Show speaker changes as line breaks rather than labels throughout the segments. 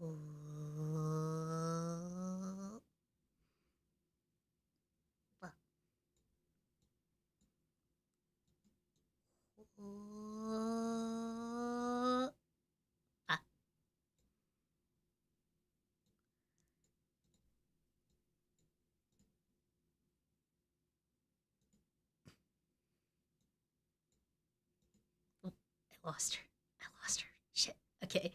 I lost her. Shit. Okay.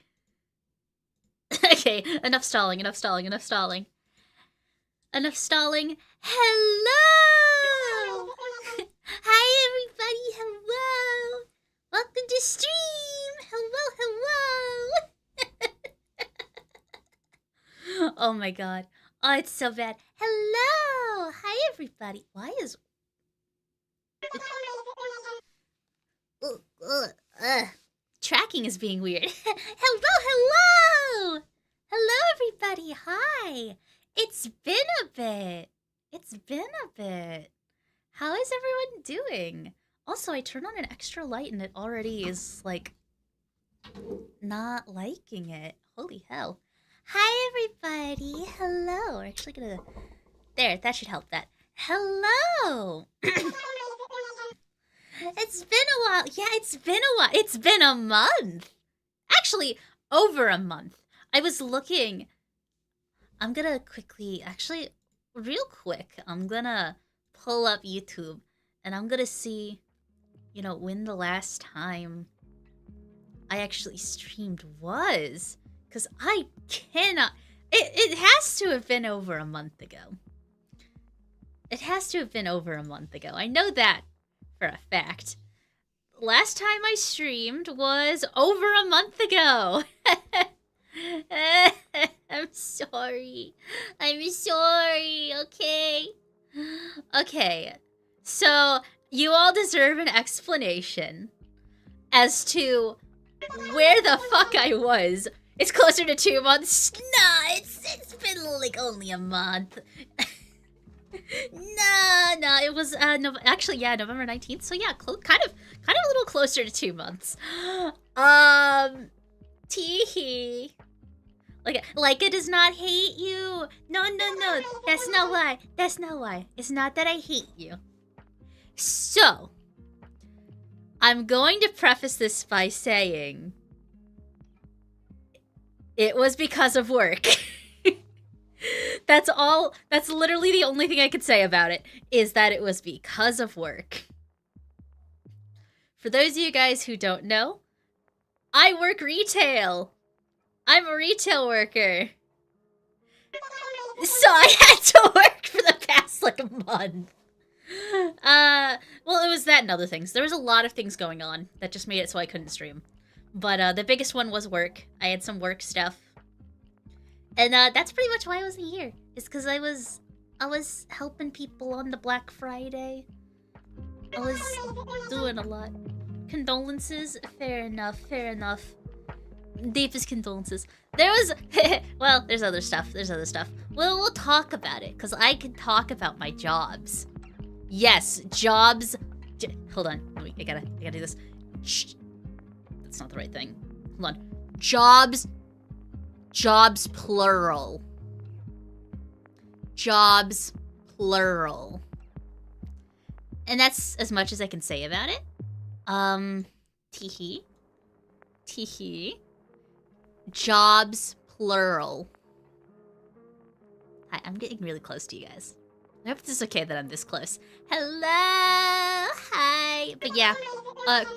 Okay, enough stalling. Hello! Hi, everybody. Hello. Welcome to stream. Hello. Oh my god. Oh, it's so bad. Hello. Hi, everybody. Why is... Tracking is being weird. Hello. Hello, everybody. Hi. It's been a bit. How is everyone doing? Also, I turned on an extra light and it already is, like, not liking it. Holy hell. Hi, everybody. Hello. We're actually gonna... There, that should help that. Hello. It's been a while. Yeah, it's been a while. It's been a month. Actually, over a month. I was looking... I'm gonna quickly... Actually, real quick, I'm gonna pull up YouTube and I'm gonna see, you know, when the last time I actually streamed was. Because I cannot... It has to have been over a month ago. I know that for a fact. Last time I streamed was over a month ago. I'm sorry, okay? Okay, so you all deserve an explanation as to where the fuck I was. It's closer to 2 months. Nah, it's been like only a month. No, it was actually, yeah, November 19th. So yeah, kind of a little closer to 2 months. Teehee. Laika does not hate you. No. That's not why. It's not that I hate you. So, I'm going to preface this by saying it was because of work. That's all. That's literally the only thing I could say about it, is that it was because of work. For those of you guys who don't know, I work retail. I'm a retail worker. So I had to work for the past, like, a month. Well, it was that and other things. There was a lot of things going on that just made it so I couldn't stream. But, the biggest one was work. I had some work stuff. And, that's pretty much why I wasn't here. It's because I was helping people on the Black Friday. I was doing a lot. Condolences? Fair enough. Deepest condolences. There was... well, there's other stuff. We'll talk about it, because I can talk about my jobs. Yes, jobs... Hold on. Wait, I gotta do this. That's not the right thing. Hold on. Jobs plural. Jobs plural. And that's as much as I can say about it. Teehee. Jobs plural. Hi, I'm getting really close to you guys. I hope it's okay that I'm this close. Hello! Hi! But yeah,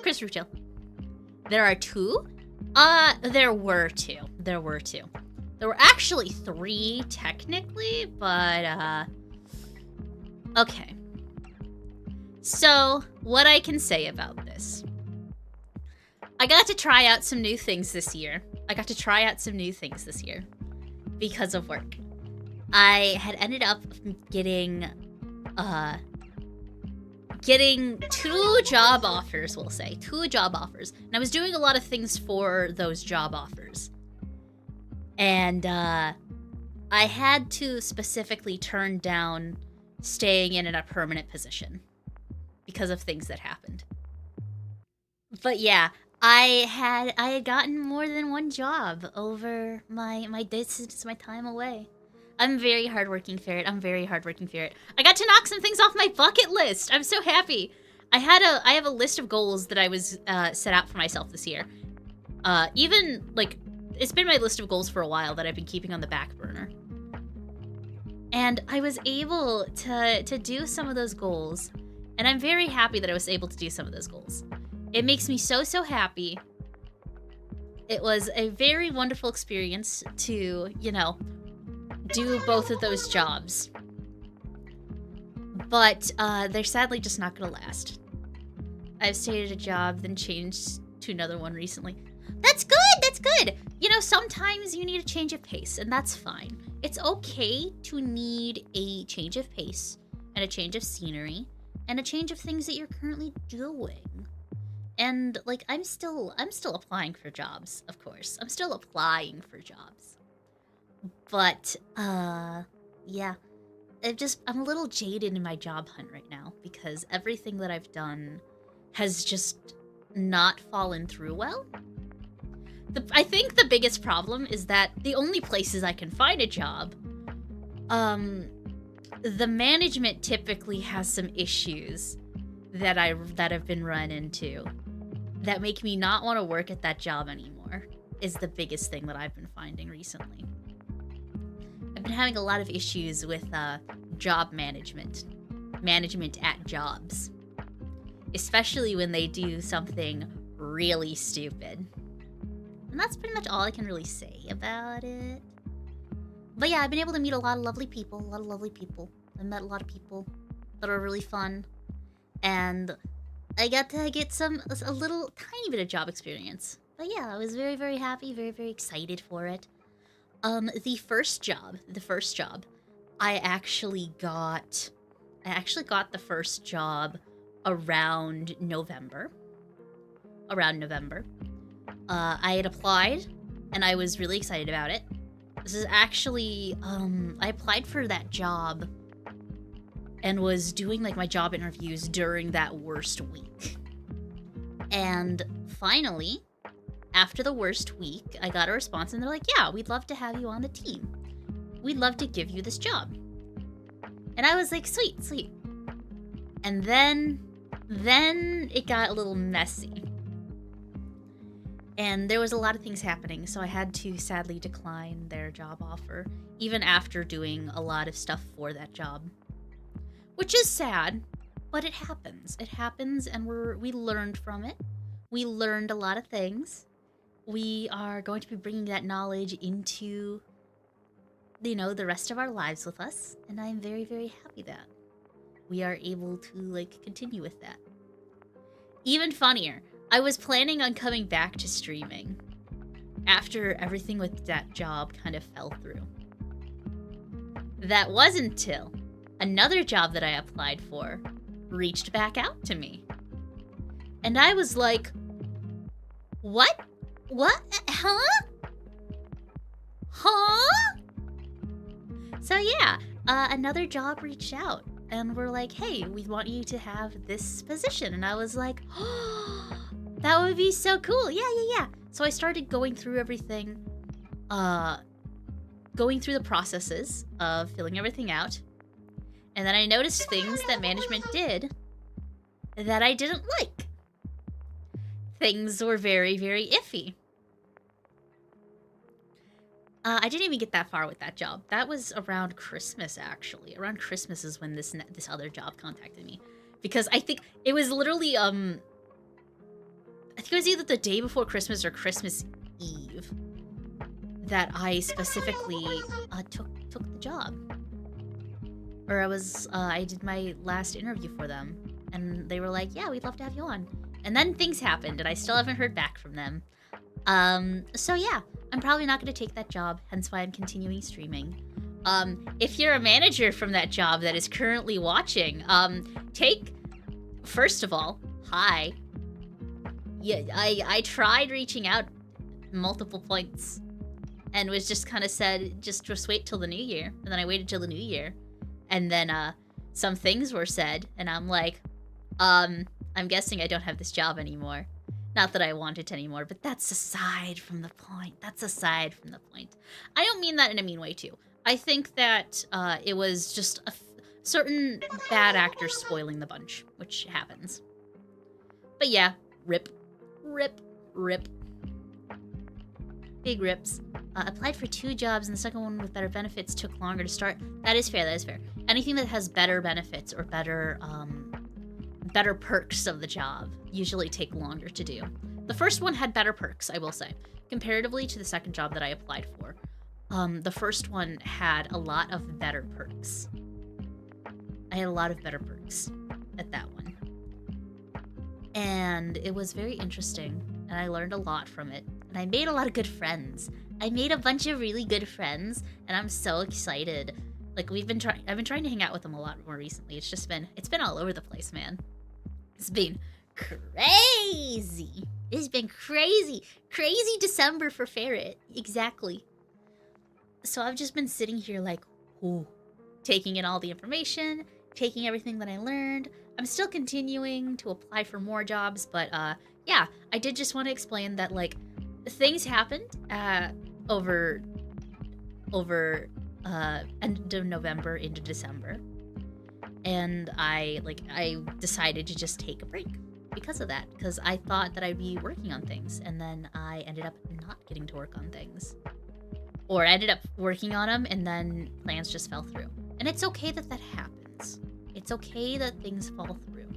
Chris Rucho. There are 2? There were two. There were actually 3, technically, but, okay. So, what I can say about this. I got to try out some new things this year. Because of work. I had ended up getting 2 job offers, we'll say. 2 job offers. And I was doing a lot of things for those job offers. And, I had to specifically turn down staying in a permanent position. Because of things that happened. But yeah, I had gotten more than one job over my distance, my time away. I'm very hardworking ferret. I'm very hardworking ferret. I got to knock some things off my bucket list. I'm so happy. I have a list of goals that I was set out for myself this year. Even like it's been my list of goals for a while that I've been keeping on the back burner. And I was able to do some of those goals, and I'm very happy that I was able to do some of those goals. It makes me so happy. It was a very wonderful experience to, you know, do both of those jobs. But they're sadly just not gonna last. I've stayed at a job, then changed to another one recently. That's good, that's good! You know, sometimes you need a change of pace, and that's fine. It's okay to need a change of pace, and a change of scenery, and a change of things that you're currently doing. And, like, I'm still applying for jobs, of course. I'm still applying for jobs. But, yeah. I'm a little jaded in my job hunt right now, because everything that I've done has just not fallen through well. I think the biggest problem is that the only places I can find a job, the management typically has some issues that have been run into that make me not want to work at that job anymore, is the biggest thing that I've been finding recently. I've been having a lot of issues with job management at jobs, especially when they do something really stupid. And that's pretty much all I can really say about it. But yeah, I've been able to meet a lot of lovely people, I met a lot of people that are really fun. And I got to get a little tiny bit of job experience. But yeah, I was very happy, very excited for it. The first job, I actually got the first job around November. I had applied, and I was really excited about it. This is actually, I applied for that job and was doing, like, my job interviews during that worst week. And finally, after the worst week, I got a response, and they're like, yeah, we'd love to have you on the team. We'd love to give you this job. And I was like, sweet. And then it got a little messy. And there was a lot of things happening, so I had to sadly decline their job offer, even after doing a lot of stuff for that job. Which is sad, but it happens. It happens, and we learned from it. We learned a lot of things. We are going to be bringing that knowledge into, you know, the rest of our lives with us, and I'm very happy that we are able to, like, continue with that. Even funnier, I was planning on coming back to streaming after everything with that job kind of fell through. That wasn't until another job that I applied for reached back out to me. And I was like, what? Huh? So yeah, another job reached out and were like, hey, we want you to have this position. And I was like, oh, that would be so cool. Yeah. So I started going through everything, going through the processes of filling everything out. And then I noticed things that management did that I didn't like. Things were very iffy. I didn't even get that far with that job. That was around Christmas, actually. Around Christmas is when this other job contacted me. Because I think it was literally, I think it was either the day before Christmas or Christmas Eve that I specifically took the job. Or I did my last interview for them. And they were like, yeah, we'd love to have you on. And then things happened, and I still haven't heard back from them. So yeah, I'm probably not going to take that job, hence why I'm continuing streaming. If you're a manager from that job that is currently watching, first of all, hi. Yeah, I tried reaching out multiple points and was just kind of said, just wait till the new year. And then I waited till the new year. And then, some things were said, and I'm like, I'm guessing I don't have this job anymore. Not that I want it anymore, but that's aside from the point. That's aside from the point. I don't mean that in a mean way, too. I think that it was just a certain bad actors spoiling the bunch, which happens. But yeah, rip. Rip. Rip. Big rips. Applied for 2 jobs, and the second one with better benefits took longer to start. That is fair, that is fair. Anything that has better benefits or better perks of the job usually take longer to do. The first one had better perks, I will say. Comparatively to the second job that I applied for. The first one had a lot of better perks. I had a lot of better perks at that one. And it was very interesting, and I learned a lot from it. And I made a lot of good friends. I made a bunch of really good friends, and I'm so excited. Like, I've been trying to hang out with them a lot more recently. It's been all over the place, man. It's been crazy. It's been crazy. Crazy December for Ferret. Exactly. So I've just been sitting here like, ooh, taking in all the information, taking everything that I learned. I'm still continuing to apply for more jobs, but yeah, I did just want to explain that, like, things happened over end of November into December, and I decided to just take a break because of that, because I thought that I'd be working on things, and then I ended up not getting to work on things, or I ended up working on them and then plans just fell through. And it's okay that that happens. It's okay that things fall through.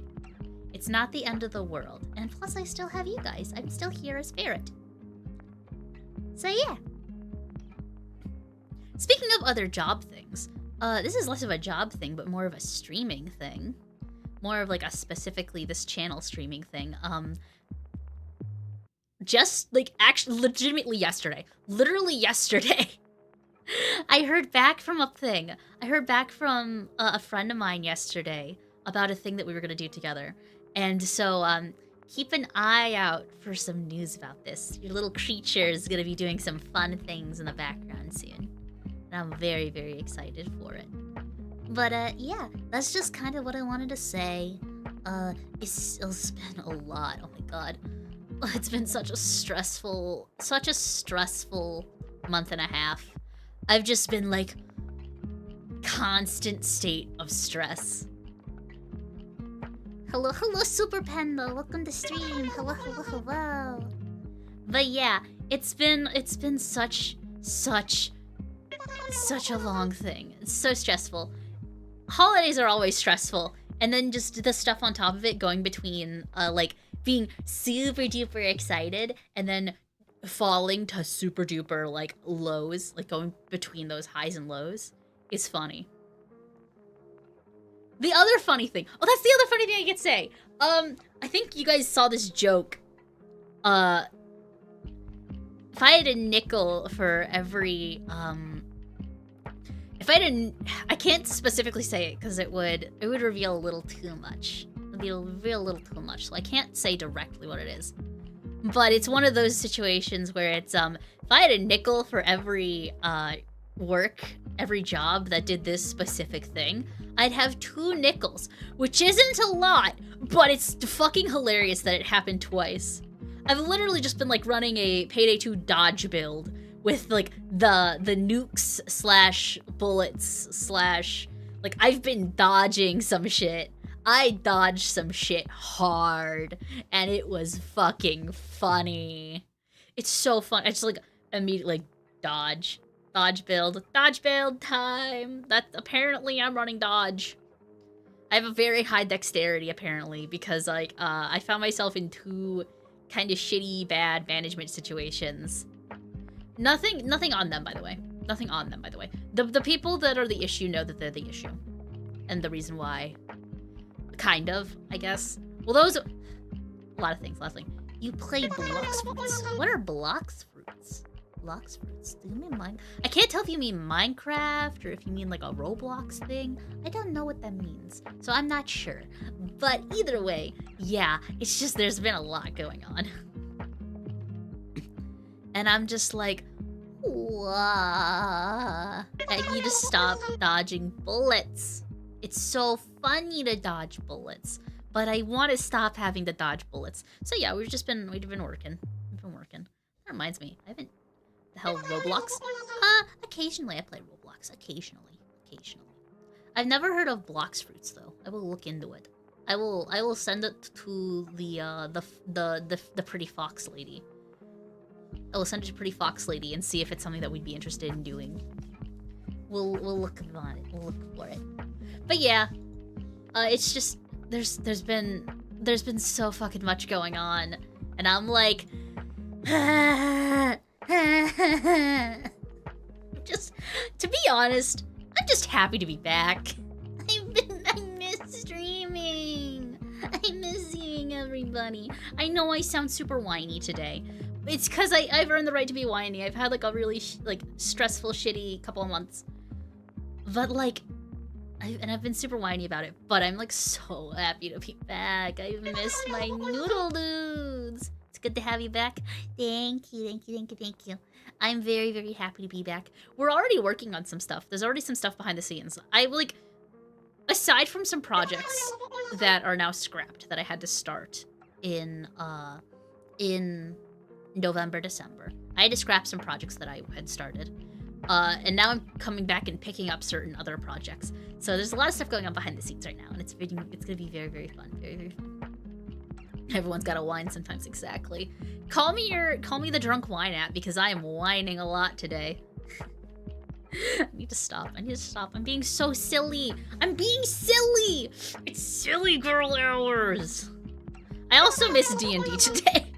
It's not the end of the world, and plus I still have you guys. I'm still here as Ferret. So yeah. Speaking of other job things, this is less of a job thing, but more of a streaming thing. More of like a specifically this channel streaming thing. Just like actually legitimately yesterday. Literally yesterday. I heard back from a thing. I heard back from a friend of mine yesterday about a thing that we were going to do together. And so, keep an eye out for some news about this. Your little creature is going to be doing some fun things in the background soon. And I'm very, very excited for it. But, yeah, that's just kind of what I wanted to say. It's been a lot. Oh my god. It's been such a stressful month and a half. I've just been, like, constant state of stress. Hello, Super Panda. Welcome to stream. Hello. But yeah, it's been such a long thing. It's so stressful. Holidays are always stressful, and then just the stuff on top of it, going between like being super duper excited and then falling to super duper like lows, like going between those highs and lows, is funny. The other funny thing. Oh, that's the other funny thing I could say. I think you guys saw this joke. If I had a nickel for every, I can't specifically say it because it would reveal a little too much. It would reveal a little too much, so I can't say directly what it is. But it's one of those situations where it's, if I had a nickel for every, every job that did this specific thing, I'd have 2 nickels, which isn't a lot, but it's fucking hilarious that it happened twice. I've literally just been like running a Payday 2 dodge build with like the nukes slash bullets slash, like, I've been dodging some shit. I dodged some shit hard, and it was fucking funny. It's so fun. I just like immediately like dodge build time. That apparently I'm running dodge. I have a very high dexterity apparently because like I found myself in 2 kind of shitty bad management situations. Nothing on them, by the way. Nothing on them, by the way. The people that are the issue know that they're the issue, and the reason why. Kind of, I guess. Well, those a lot of things. You played Blox Fruits. What are Blox Fruits? Blox Fruits. Do you mean mine? I can't tell if you mean Minecraft or if you mean like a Roblox thing. I don't know what that means, so I'm not sure. But either way, yeah, it's just there's been a lot going on. And I'm just like, wah. I need to stop dodging bullets. It's so funny to dodge bullets. but I want to stop having to dodge bullets. So yeah, we've been working. That reminds me, I haven't the hell Roblox. Occasionally I play Roblox. Occasionally. I've never heard of Blox Fruits though. I will look into it. I will send it to the pretty fox lady. I will send it to pretty fox lady and see if it's something that we'd be interested in doing. We'll look on it. We'll look for it. But yeah, it's just there's been so fucking much going on, and I'm like, just to be honest, I'm just happy to be back. I miss streaming. I miss seeing everybody. I know I sound super whiny today. It's because I've earned the right to be whiny. I've had like a really stressful, shitty couple of months. But like, I've been super whiny about it. But I'm like so happy to be back. I've missed my Noodle dudes. It's good to have you back. Thank you. I'm very, very happy to be back. We're already working on some stuff. There's already some stuff behind the scenes. I like, aside from some projects that are now scrapped that I had to start in November, December. I had to scrap some projects that I had started. And now I'm coming back and picking up certain other projects. So there's a lot of stuff going on behind the scenes right now, and it's gonna be very, very fun. Very, very fun. Everyone's got to whine sometimes, exactly. Call me the drunk whine app, because I am whining a lot today. I need to stop. I'm being so silly. It's silly girl hours. I also missed D&D today.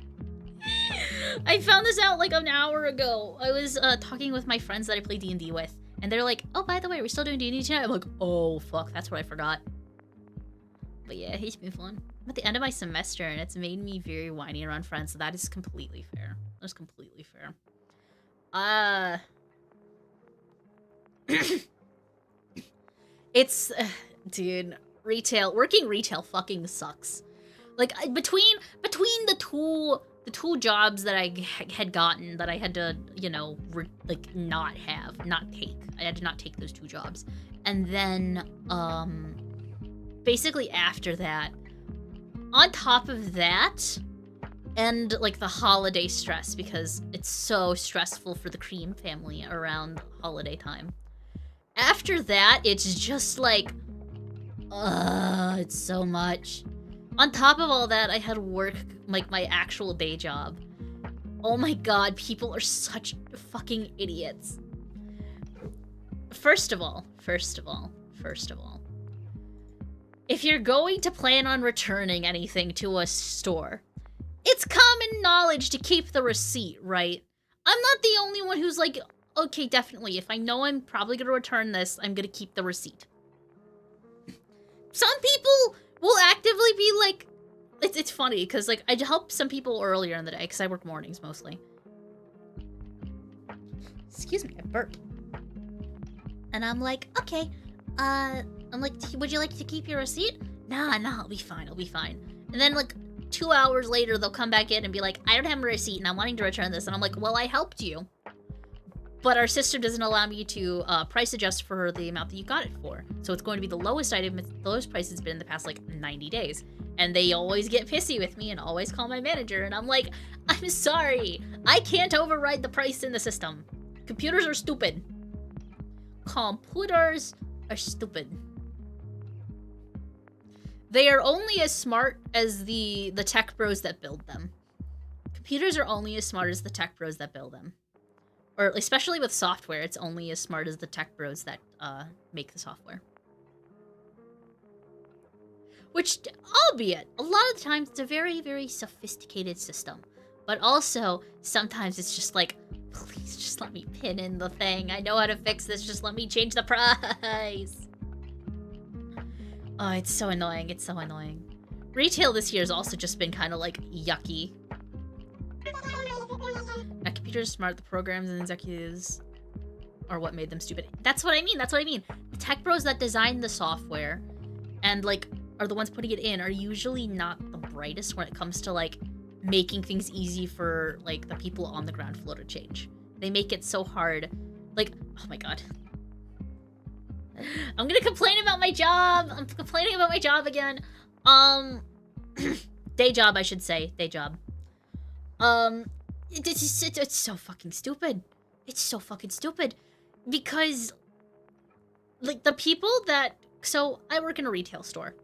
I found this out like an hour ago. I was talking with my friends that I play D&D with, and they're like, oh, by the way, we're still doing D&D tonight? I'm like, oh, fuck, that's what I forgot. But yeah, it's been fun. I'm at the end of my semester, and it's made me very whiny around friends, so that is completely fair. That's completely fair. It's, dude, working retail fucking sucks. Like, between the two jobs that I had gotten that I had to, you know, not take. I had to not take those two jobs. And then, basically after that, on top of that, and, like, the holiday stress, because it's so stressful for the Cream family around holiday time. After that, it's just, like, it's so much. On top of all that, I had work, like, my actual day job. Oh my god, people are such fucking idiots. First of all, if you're going to plan on returning anything to a store, it's common knowledge to keep the receipt, right? I'm not the only one who's like, okay, definitely, if I know I'm probably gonna return this, I'm gonna keep the receipt. Some people will actively be like, it's funny, because, like, I help some people earlier in the day, because I work mornings, mostly. Excuse me, I burped. And I'm like, okay, I'm like, would you like to keep your receipt? Nah, I'll be fine. And then, like, 2 hours later, they'll come back in and be like, I don't have a receipt, and I'm wanting to return this. And I'm like, well, I helped you. But our system doesn't allow me to price adjust for the amount that you got it for. So it's going to be the lowest item, the lowest price it's been in the past, like, 90 days. And they always get pissy with me and always call my manager. And I'm like, I'm sorry. I can't override the price in the system. Computers are stupid. Computers are stupid. They are only as smart as the tech bros that build them. Computers are only as smart as the tech bros that build them. Or especially with software, it's only as smart as the tech bros that make the software. Which, albeit, a lot of the times it's a very, very sophisticated system. But also, sometimes it's just like, please just let me pin in the thing. I know how to fix this, just let me change the price. Oh, it's so annoying, Retail this year has also just been kind of like yucky. Now, computers are smart, the programs and executives are what made them stupid. That's what I mean. The tech bros that design the software and, like, are the ones putting it in are usually not the brightest when it comes to, like, making things easy for, like, the people on the ground floor to change. They make it so hard. Like, oh my god. I'm gonna complain about my job. I'm complaining about my job again. Day job, I should say. Day job. It's so fucking stupid. It's so fucking stupid. Because, like, the people that... So, I work in a retail store.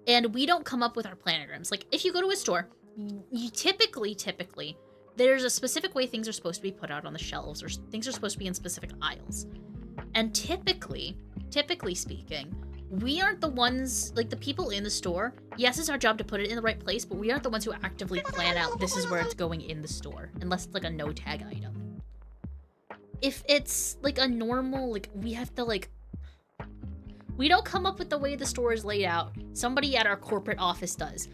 And we don't come up with our planograms. Like, if you go to a store, you typically, there's a specific way things are supposed to be put out on the shelves, or things are supposed to be in specific aisles. And typically speaking, we aren't the ones, like, the people in the store, yes, it's our job to put it in the right place, but we aren't the ones who actively plan out this is where it's going in the store, unless it's, like, a no-tag item. If it's, like, a normal, like, we have to, like... We don't come up with the way the store is laid out. Somebody at our corporate office does.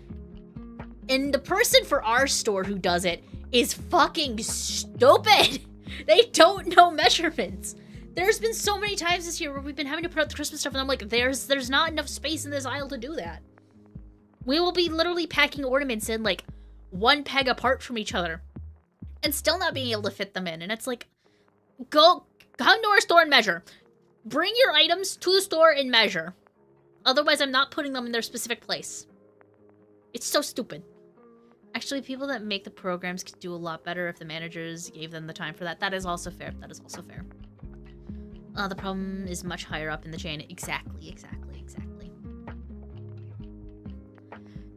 And the person for our store who does it is fucking stupid! They don't know measurements! There's been so many times this year where we've been having to put out the Christmas stuff and I'm like, there's not enough space in this aisle to do that. We will be literally packing ornaments in, like, one peg apart from each other. And still not being able to fit them in. And it's like, come to our store and measure. Bring your items to the store and measure. Otherwise, I'm not putting them in their specific place. It's so stupid. Actually, people that make the programs could do a lot better if the managers gave them the time for that. That is also fair. That is also fair. The problem is much higher up in the chain. Exactly.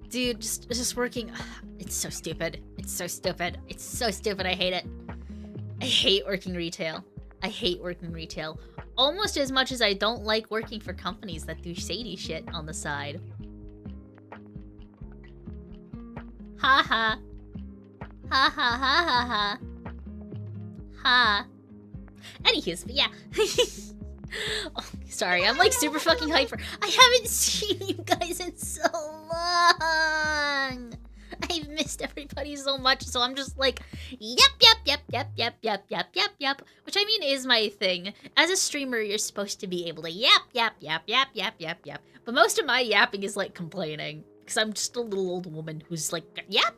Dude, just working. It's so stupid. It's so stupid. It's so stupid. I hate it. I hate working retail. I hate working retail. Almost as much as I don't like working for companies that do shady shit on the side. Ha ha. Ha ha ha ha ha. Ha. Anywho's, but yeah. Oh, sorry, I'm like super fucking hyper. I haven't seen you guys in so long. I've missed everybody so much, so I'm just like, yep. Which I mean is my thing. As a streamer, you're supposed to be able to yap. But most of my yapping is like complaining. Because I'm just a little old woman who's like, yap.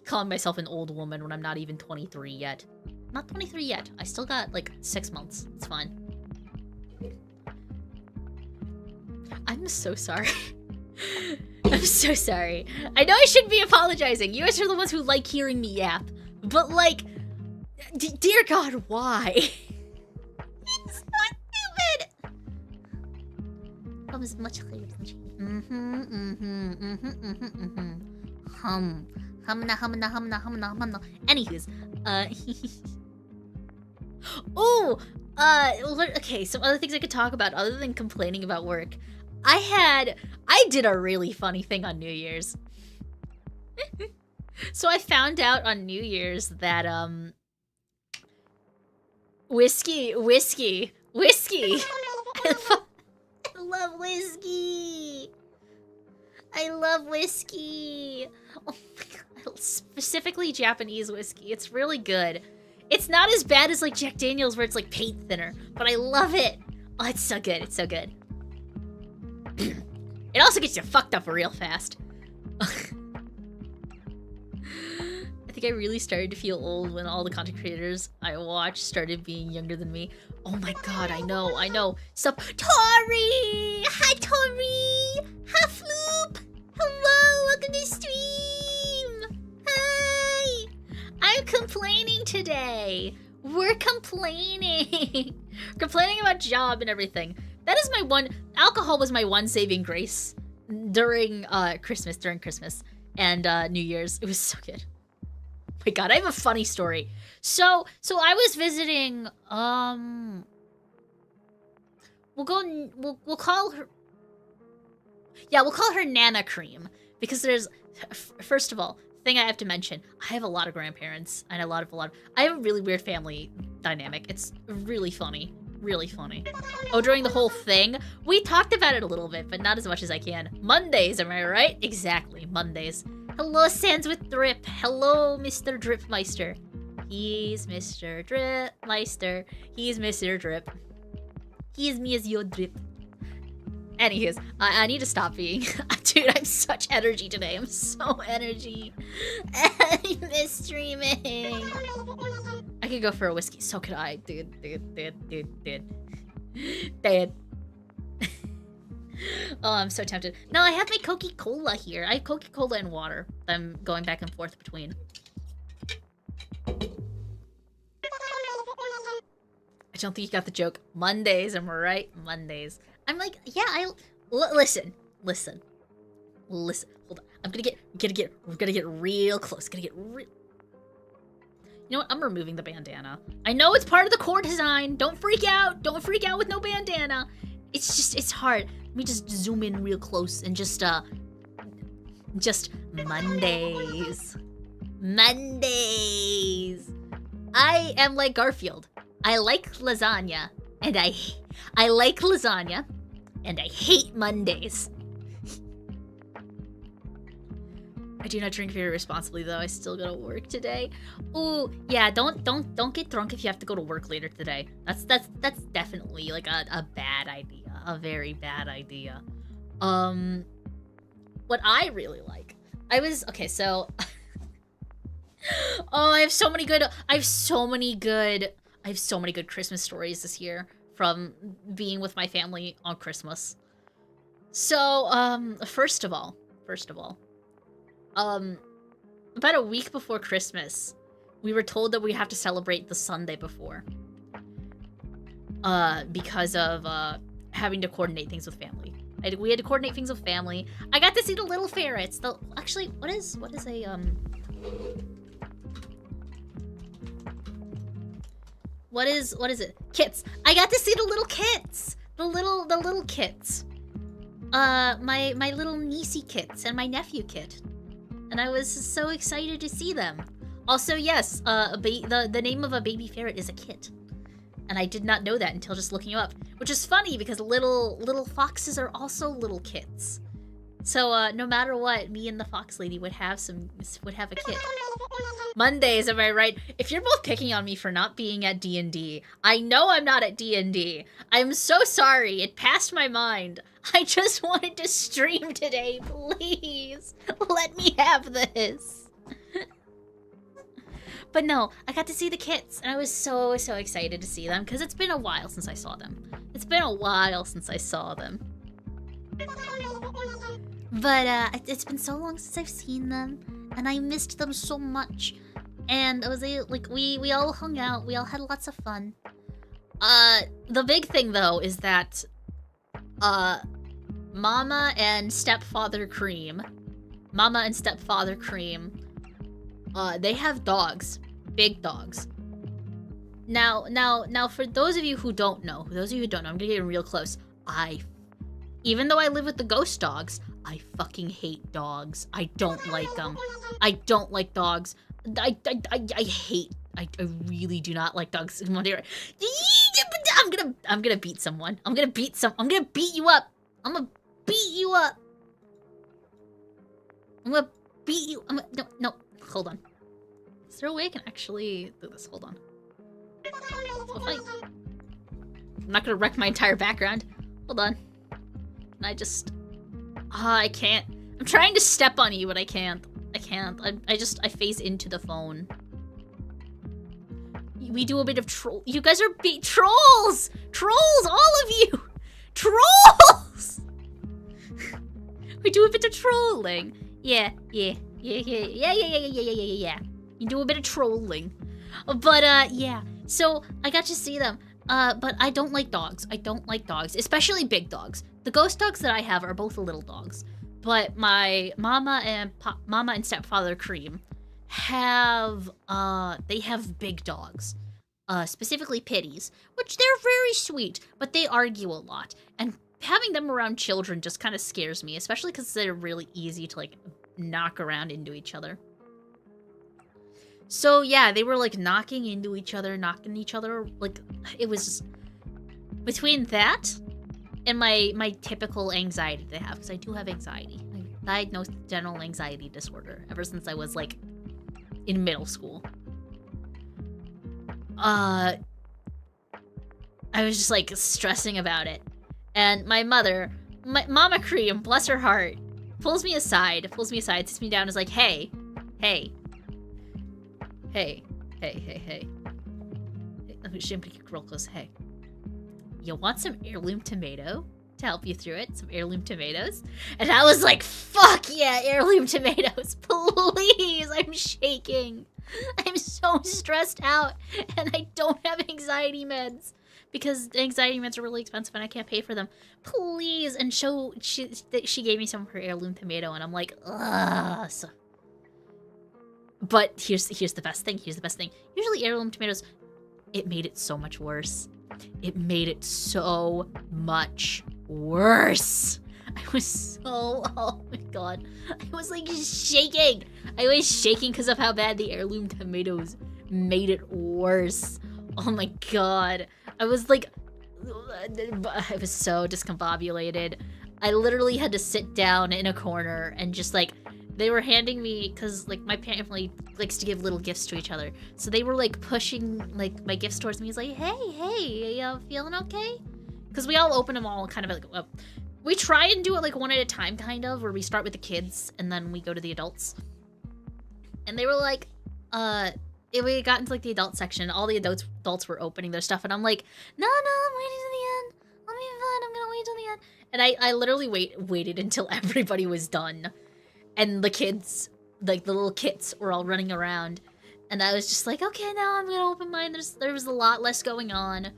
Calling myself an old woman when I'm not even 23 yet. Not 23 yet. I still got like 6 months. It's fine. I'm so sorry. I'm so sorry. I know I shouldn't be apologizing. You guys are the ones who like hearing me yap. But like, dear God, why? It's not stupid. That was much clearer than she. Humna. Anywho's, oh, okay, some other things I could talk about other than complaining about work. I did a really funny thing on New Year's. So I found out on New Year's that, whiskey. I love whiskey. I love whiskey. Oh my God. Specifically Japanese whiskey. It's really good. It's not as bad as like Jack Daniels where it's like paint thinner, but I love it. Oh, it's so good. It's so good. It also gets you fucked up real fast. I think I really started to feel old when all the content creators I watched started being younger than me. Oh my God, I know. Sup, Tori! Hi, Tori! Hi, Floop! Hello, welcome to stream! Hi! I'm complaining today. We're complaining. Complaining about job and everything. That is my one... Alcohol was my one saving grace during Christmas and New Year's. It was so good. Oh my God, I have a funny story. So I was visiting, we'll call her... Yeah, we'll call her Nana Cream. Because there's... First of all, thing I have to mention, I have a lot of grandparents and a lot of... I have a really weird family dynamic. It's really funny. Really funny. Oh, during the whole thing? We talked about it a little bit, but not as much as I can. Mondays, am I right? Exactly, Mondays. Hello, Sands with Drip. Hello, Mr. Dripmeister. He's Mr. Dripmeister. He's Mr. Drip. He is me as your drip. Anyways, I need to stop being... Dude, I'm such energy today. I'm so energy. I miss streaming. I could go for a whiskey. So could I. Dude. Oh, I'm so tempted. No, I have my Coca-Cola here. I have Coca-Cola and water that I'm going back and forth between. I don't think you got the joke. Mondays, am I right? Mondays. I'm like, yeah, listen. Hold on. We're gonna get real close. You know what? I'm removing the bandana. I know it's part of the core design. Don't freak out. Don't freak out with no bandana. It's hard. Let me just zoom in real close and just Mondays. Mondays. I am like Garfield. I like lasagna, and I like lasagna, and I hate Mondays. I do not drink very responsibly, though. I still gotta work today. Ooh, yeah. Don't get drunk if you have to go to work later today. That's definitely like a bad idea, a very bad idea. What I really like, okay. So, oh, I have so many good Christmas stories this year from being with my family on Christmas. So, first of all, about a week before Christmas, we were told that we have to celebrate the Sunday before. Because of, having to coordinate things with family. We had to coordinate things with family. I got to see the little ferrets. Actually, what is a, What is it? Kits. I got to see the little kits. The little kits. My little niecey kits and my nephew kit. And I was so excited to see them. Also, yes, the name of a baby ferret is a kit. And I did not know that until just looking you up. Which is funny because little foxes are also little kits. So no matter what, me and the fox lady would have a kit. Mondays, am I right? If you're both picking on me for not being at D&D, I know I'm not at D&D. I'm so sorry. It passed my mind. I just wanted to stream today, please. Let me have this. But no, I got to see the kits, and I was so excited to see them, because it's been a while since I saw them. But it's been so long since I've seen them, and I missed them so much. And I was like, we all hung out, we all had lots of fun. The big thing though is that Mama and Stepfather Cream, they have dogs, big dogs. Now for those of you who don't know, I'm gonna get real close. Even though I live with the ghost dogs, I fucking hate dogs. I don't like them. I don't like dogs. I really do not like dogs. I'm gonna beat someone. I'm gonna beat you up. No. Hold on. Is there a way I can actually do this? Hold on. We'll fight. I'm not gonna wreck my entire background. Hold on. And I can't. I'm trying to step on you, but I can't. I phase into the phone. We do a bit of troll. You guys are trolls! Trolls, all of you! Trolls! We do a bit of trolling. Yeah. You do a bit of trolling. But, yeah. So, I got to see them. But I don't like dogs. Especially big dogs. The ghost dogs that I have are both little dogs. But my Mama and Stepfather Cream have big dogs. Specifically pitties, which they're very sweet, but they argue a lot. And having them around children just kind of scares me, especially because they're really easy to, like, knock around into each other. So, yeah, they were, like, knocking each other, like, it was just... Between that and my typical anxiety that I have, because I do have anxiety. I diagnosed general anxiety disorder ever since I was, like, in middle school. I was just, like, stressing about it. And my mother, Mama Cream, bless her heart, pulls me aside, sits me down, and is like, hey. I'm gonna get real close. Hey, you want some heirloom tomato? to help you through it. Some heirloom tomatoes. And I was like, fuck yeah, heirloom tomatoes, please. I'm shaking. I'm so stressed out, and I don't have anxiety meds because anxiety meds are really expensive and I can't pay for them. Please. And she gave me some of her heirloom tomato, and I'm like, ugh. So, but here's the best thing. Here's the best thing. Usually heirloom tomatoes, it made it so much worse. It made it so much worse. I was so, oh my god. I was like shaking. I was shaking because of how bad the heirloom tomatoes made it worse. Oh my god. I was like, I was so discombobulated. I literally had to sit down in a corner and just like, they were handing me, because like my family likes to give little gifts to each other. So they were like pushing like my gifts towards me. He's like, hey, feeling okay? Because we all open them all kind of like, we try and do it like one at a time kind of, where we start with the kids and then we go to the adults. And they were like, we got into like the adult section, all the adults were opening their stuff, and I'm like, no, I'm waiting till the end. I'll be fine, I'm gonna wait till the end. And I literally waited until everybody was done. And the kids, like the little kits, were all running around. And I was just like, okay, now I'm gonna open mine. There was a lot less going on,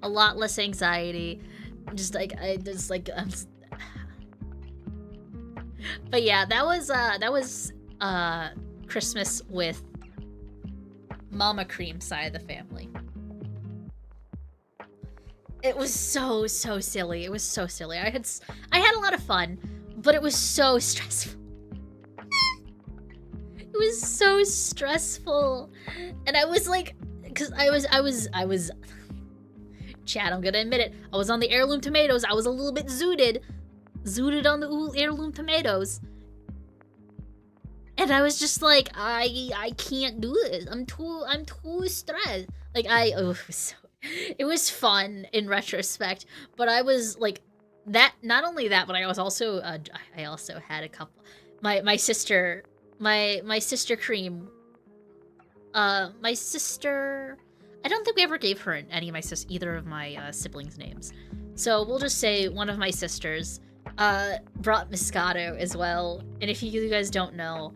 a lot less anxiety. Just like, but yeah, that was Christmas with Mama Cream side of the family. It was so silly. It was so silly. I had a lot of fun, but it was so stressful. It was so stressful. And I was like, because I was Chad, I'm gonna admit it. I was on the heirloom tomatoes. I was a little bit zooted on the heirloom tomatoes. And I was just like, I can't do this. I'm too stressed. Like it was fun in retrospect, but I was like that. Not only that, but I was also I also had a couple. My sister Cream. My sister. I don't think we ever gave her any of either of my siblings' names. So we'll just say one of my sisters brought Moscato as well. And if you guys don't know,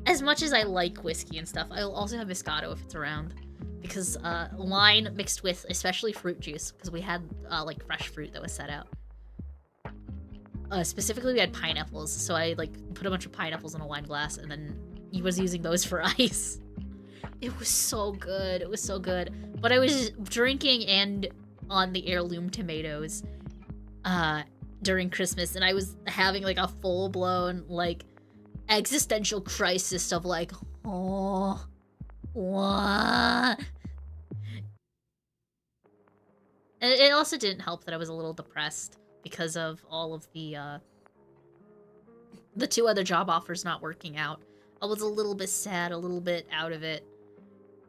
as much as I like whiskey and stuff, I'll also have Moscato if it's around. Because wine mixed with especially fruit juice, because we had like fresh fruit that was set out. Specifically, we had pineapples, so I like put a bunch of pineapples in a wine glass, and then he was using those for ice. It was so good. It was so good. But I was drinking and on the heirloom tomatoes during Christmas, and I was having like a full-blown like existential crisis of like, oh, what? And it also didn't help that I was a little depressed because of all of the 2 other job offers not working out. I was a little bit sad, a little bit out of it.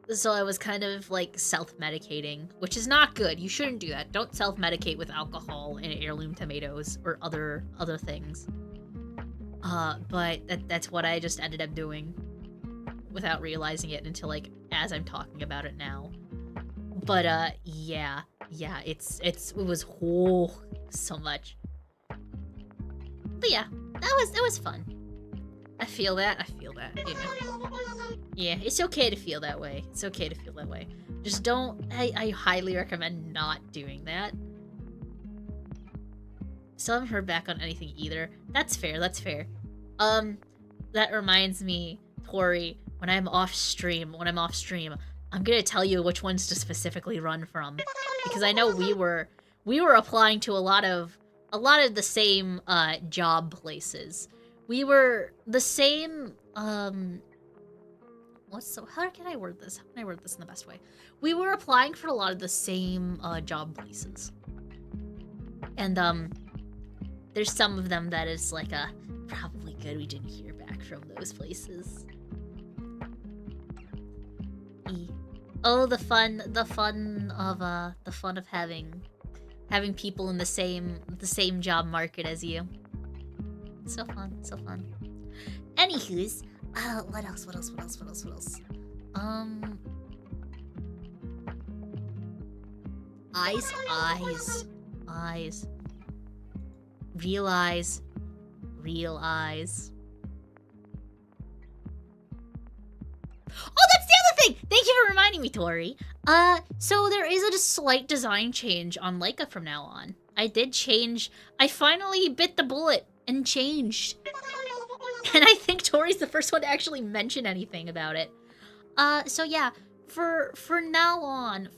So I was kind of like self-medicating, which is not good. You shouldn't do that. Don't self-medicate with alcohol and heirloom tomatoes or other things. But that's what I just ended up doing without realizing it until like as I'm talking about it now. But yeah, it was so much. But yeah, that was fun. I feel that. Yeah, it's okay to feel that way. It's okay to feel that way. Just don't. I highly recommend not doing that. Still haven't heard back on anything either. That's fair. That reminds me, Tori. When I'm off stream, I'm gonna tell you which ones to specifically run from, because I know we were applying to a lot of the same job places. We were the same. How can I word this? How can I word this in the best way? We were applying for a lot of the same job places, and there's some of them that is like probably good we didn't hear back from those places. Oh, the fun of having people in the same job market as you. So fun. Anywho's, what else? Eyes. Realize. Realize. Oh, that's the other thing! Thank you for reminding me, Tori. So there is a slight design change on Laika from now on. I did change. I finally bit the bullet and changed. And I think Tori's the first one to actually mention anything about it. So yeah, for now on,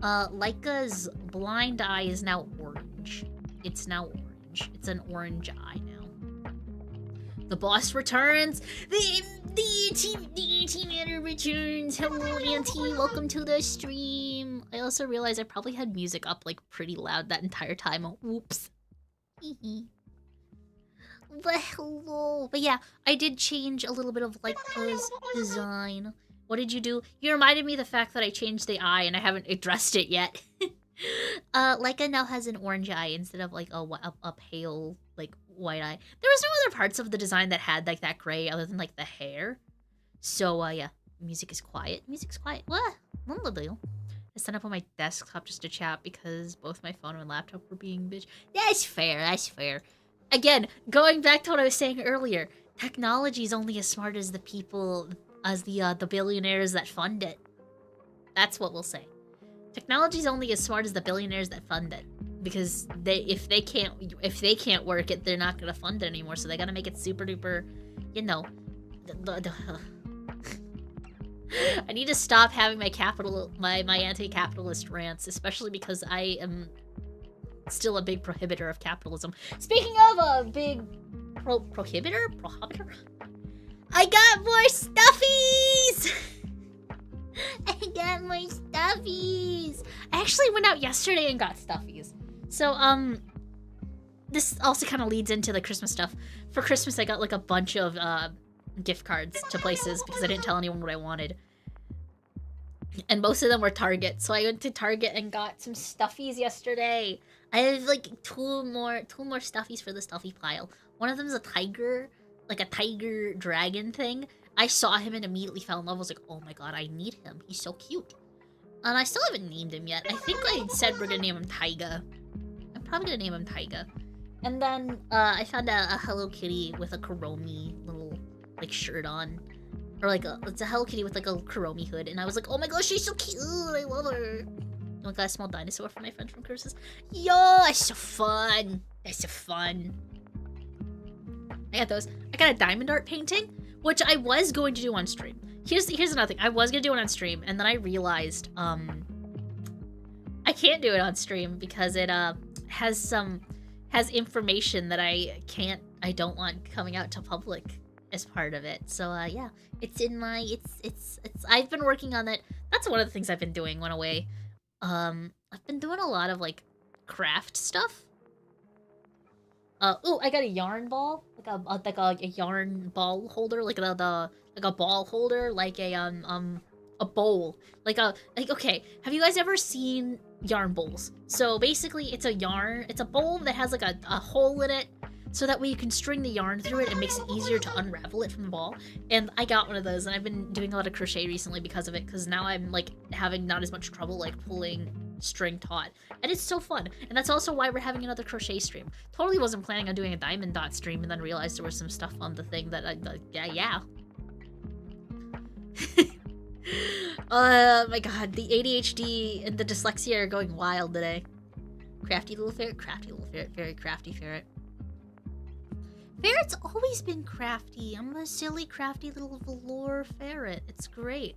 Laika's blind eye is now orange. It's now orange. It's an orange eye now. The boss returns. The antimatter returns. Hello, Auntie. Welcome to the stream. I also realized I probably had music up like pretty loud that entire time. Oops. But hello. But yeah, I did change a little bit of Laika's design. What did you do? You reminded me of the fact that I changed the eye and I haven't addressed it yet. Laika now has an orange eye instead of like a pale like white eye. There was no other parts of the design that had like that gray other than like the hair. So yeah, music is quiet. Music's quiet. What? None of the deal. I set up on my desktop just to chat because both my phone and laptop were being bitch. That's fair. That's fair. Again, going back to what I was saying earlier, technology is only as smart as the people, as the billionaires that fund it. That's what we'll say. Technology is only as smart as the billionaires that fund it, because if they can't work it, they're not gonna fund it anymore. So they gotta make it super duper, you know. I need to stop having my anti-capitalist rants, especially because I am still a big prohibitor of capitalism. Speaking of a big prohibitor, I got more stuffies. I got more stuffies. I actually went out yesterday and got stuffies. So this also kind of leads into the Christmas stuff. For Christmas, I got like a bunch of gift cards to places because I didn't tell anyone what I wanted. And most of them were Target. So I went to Target and got some stuffies yesterday. I have like two more stuffies for the stuffy pile. One of them is a tiger, like a tiger dragon thing. I saw him and immediately fell in love. I was like, oh my god, I need him. He's so cute. And I still haven't named him yet. I think I said we're gonna name him Taiga. I'm probably gonna name him Taiga. And then I found a Hello Kitty with a Kuromi little like shirt on. Or like it's a Hello Kitty with like a Kuromi hood. And I was like, oh my gosh, she's so cute. I love her. I got a small dinosaur for my friend from Christmas. Yo, that's so fun. That's so fun. I got those. I got a diamond art painting, which I was going to do on stream. Here's another thing. I was gonna do it on stream, and then I realized I can't do it on stream because it has information that I don't want coming out to public as part of it. So yeah, it's in my it's I've been working on it. That's one of the things I've been doing when away. I've been doing a lot of like craft stuff. Oh, I got a yarn ball, like a yarn ball holder, like a ball holder, like a bowl, like okay. Have you guys ever seen yarn bowls? So basically, it's a bowl that has like a hole in it, so that way you can string the yarn through it. It makes it easier to unravel it from the ball. And I got one of those, and I've been doing a lot of crochet recently because of it. Because now I'm like having not as much trouble like pulling string taut, and it's so fun. And that's also why we're having another crochet stream. Totally wasn't planning on doing a diamond dot stream, and then realized there was some stuff on the thing that yeah. Oh my god, the ADHD and the dyslexia are going wild today. Crafty little ferret, very crafty ferret. Ferret's always been crafty. I'm a silly, crafty little velour ferret. It's great.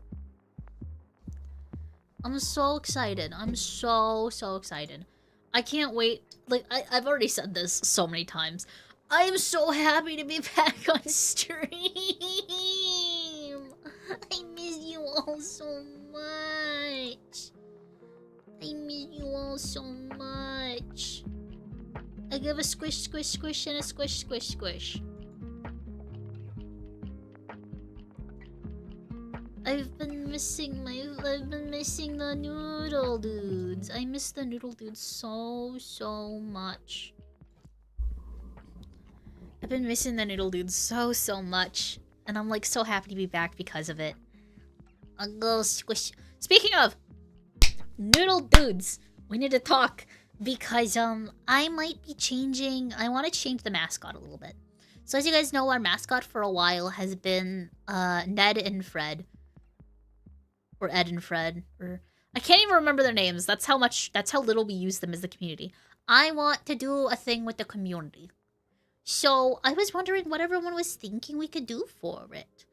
I'm so excited. I'm so excited. I can't wait. Like, I've already said this so many times. I am so happy to be back on stream. I miss you all so much. I miss you all so much. I give a squish, squish, squish, and a squish, squish, squish. I've been missing the Noodle dudes. I miss the Noodle dudes so much. I've been missing the Noodle dudes so much. And I'm like so happy to be back because of it. I'll go squish. Speaking of Noodle dudes, we need to talk because I might be changing. I want to change the mascot a little bit. So as you guys know, our mascot for a while has been Ned and Fred, or Ed and Fred, or I can't even remember their names. That's how little we use them as the community. I want to do a thing with the community. So I was wondering what everyone was thinking we could do for it.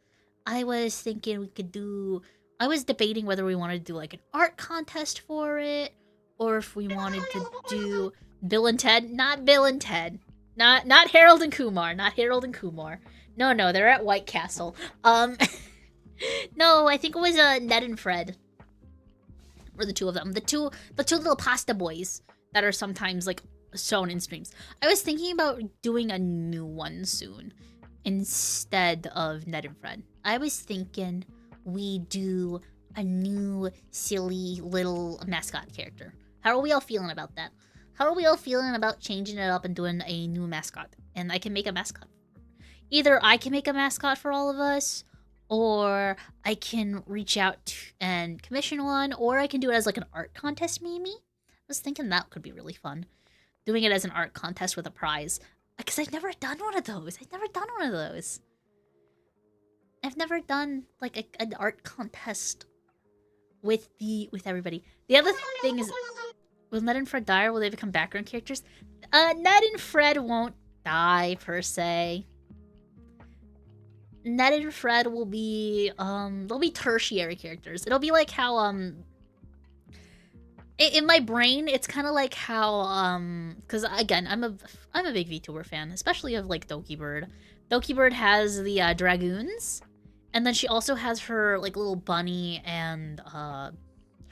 I was thinking we could do... I was debating whether we wanted to do like an art contest for it, or if we wanted to do Bill and Ted. Not Bill and Ted. Not Harold and Kumar. Not Harold and Kumar. No, they're at White Castle. No, I think it was Ned and Fred. Or the two of them. The two little pasta boys that are sometimes like shown in streams. I was thinking about doing a new one soon instead of Ned and Fred. I was thinking we do a new silly little mascot character. How are we all feeling about that? How are we all feeling about changing it up and doing a new mascot? And I can make a mascot. Either I can make a mascot for all of us, or I can reach out and commission one, or I can do it as like an art contest maybe. I was thinking that could be really fun. Doing it as an art contest with a prize. Because I've never done one of those. I've never done like an art contest with everybody. The other thing is, will Ned and Fred die, or will they become background characters? Ned and Fred won't die per se. Ned and Fred will be they'll be tertiary characters. It'll be like how in my brain, it's kind of like how because again, I'm a big VTuber fan, especially of like Doki Bird. Doki Bird has the dragoons, and then she also has her like little bunny and her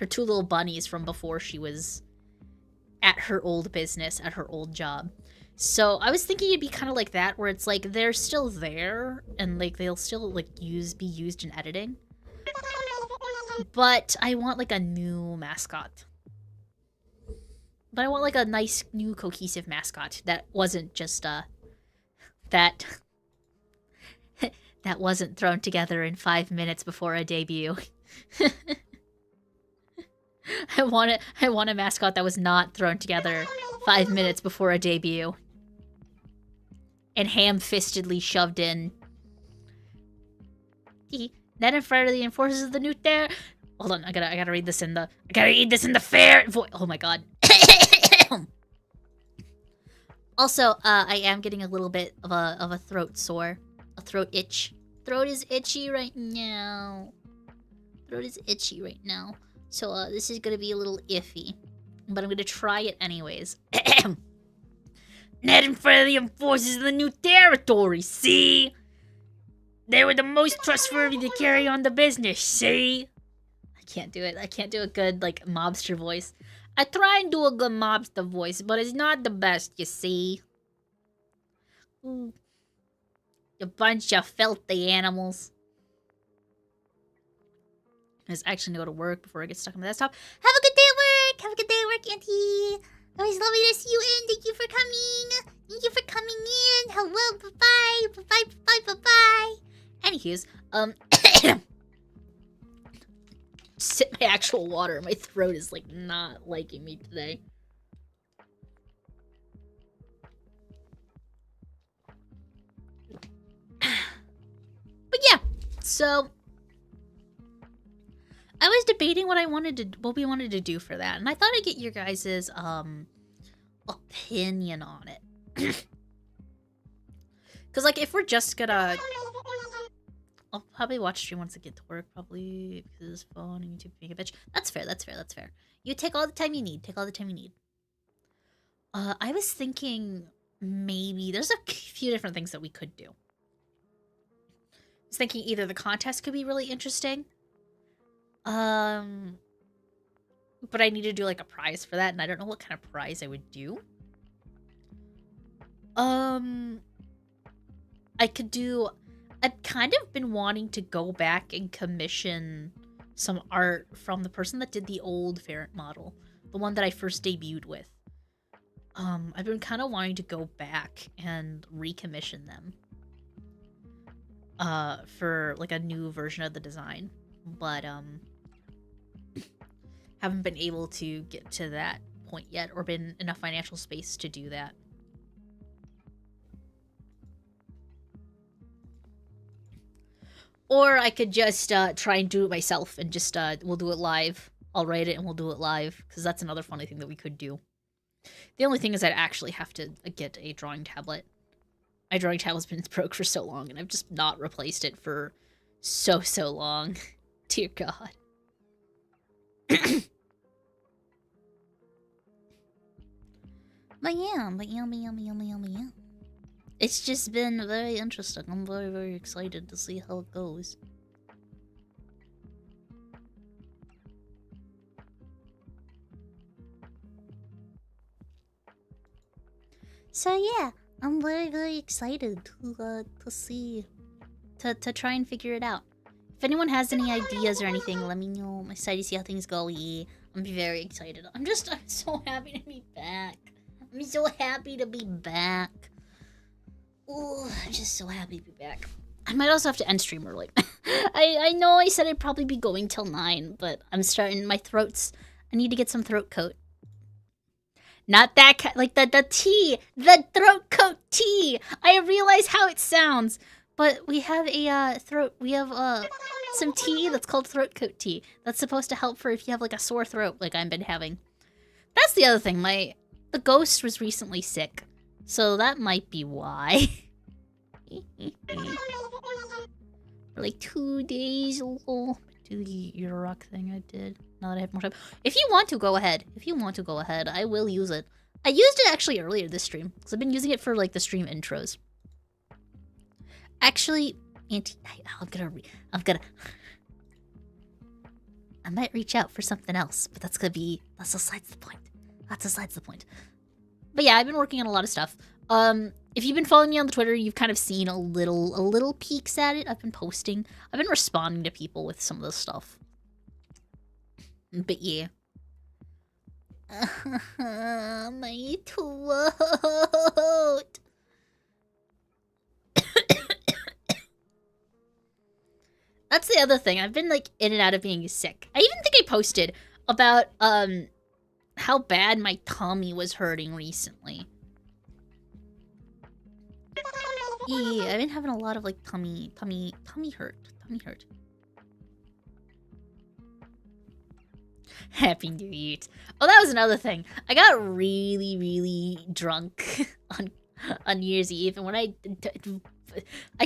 two little bunnies from before she was at her old business, at her old job. So I was thinking it'd be kind of like that, where it's like they're still there and like they'll still like be used in editing. But I want like a new mascot. But I want like a nice new cohesive mascot that wasn't just that wasn't thrown together in 5 minutes before a debut. I want a mascot that was not thrown together 5 minutes before a debut and ham-fistedly shoved in. Ned and Fred are the enforcers of the Newt-ter. Hold on, I gotta read this in the ferret voice. Oh my god. Also, I am getting a little bit of a throat sore, a throat itch. Throat is itchy right now. So this is gonna be a little iffy, but I'm gonna try it anyways. Ned and Fred are the enforcers of the new territory. See, they were the most trustworthy to carry on the business. See, I can't do it. I can't do a good like mobster voice. I try and do a good mobster voice, but it's not the best, you see. You bunch of filthy animals. Let's actually go to work before I get stuck on my desktop. Have a good day at work, Auntie. Always lovely to see you in. Thank you for coming in. Hello, bye-bye. Anywho's, sip my actual water. My throat is like not liking me today. But yeah, so I was debating what we wanted to do for that, and I thought I'd get your guys' opinion on it. Cause like if we're just gonna, I'll probably watch stream once I get to work, probably because it's phone and YouTube being a bitch. That's fair. You take all the time you need. I was thinking maybe there's a few different things that we could do. I was thinking either the contest could be really interesting. But I need to do like a prize for that, and I don't know what kind of prize I would do. I've kind of been wanting to go back and commission some art from the person that did the old ferret model, the one that I first debuted with. I've been kind of wanting to go back and recommission them for like a new version of the design, but haven't been able to get to that point yet or been enough financial space to do that. Or I could just try and do it myself and just we'll do it live. I'll write it and we'll do it live, because that's another funny thing that we could do. The only thing is I'd actually have to get a drawing tablet. My drawing tablet's been broke for so long, and I've just not replaced it for so long. Dear God. But yeah. It's just been very interesting. I'm very excited to see how it goes. So yeah, I'm very excited to see, to try and figure it out. If anyone has any ideas or anything, let me know. I'm excited to see how things go. Yeah, I'm very excited. I'm so happy to be back. I'm so happy to be back. Oh, I'm just so happy to be back. I might also have to end stream early. I know I said I'd probably be going till 9, but I'm starting, my throat's, I need to get some throat coat. Not that like the tea, the throat coat tea. I realize how it sounds, but we have a some tea that's called throat coat tea. That's supposed to help for if you have like a sore throat, like I've been having. That's the other thing. The ghost was recently sick, so that might be why. For like 2 days. Oh, do the ear rock thing I did. Now that I have more time. If you want to, go ahead. I will use it. I used it actually earlier this stream, because I've been using it for like the stream intros. Actually, I might reach out for something else, but that's besides the point. But yeah, I've been working on a lot of stuff. If you've been following me on the Twitter, you've kind of seen a little peeks at it. I've been posting. I've been responding to people with some of this stuff. But yeah. My throat. That's the other thing. I've been like in and out of being sick. I even think I posted about how bad my tummy was hurting recently. Yeah, I've been having a lot of like tummy hurt. Happy New Year. Oh, that was another thing. I got really drunk on New Year's Eve, and when I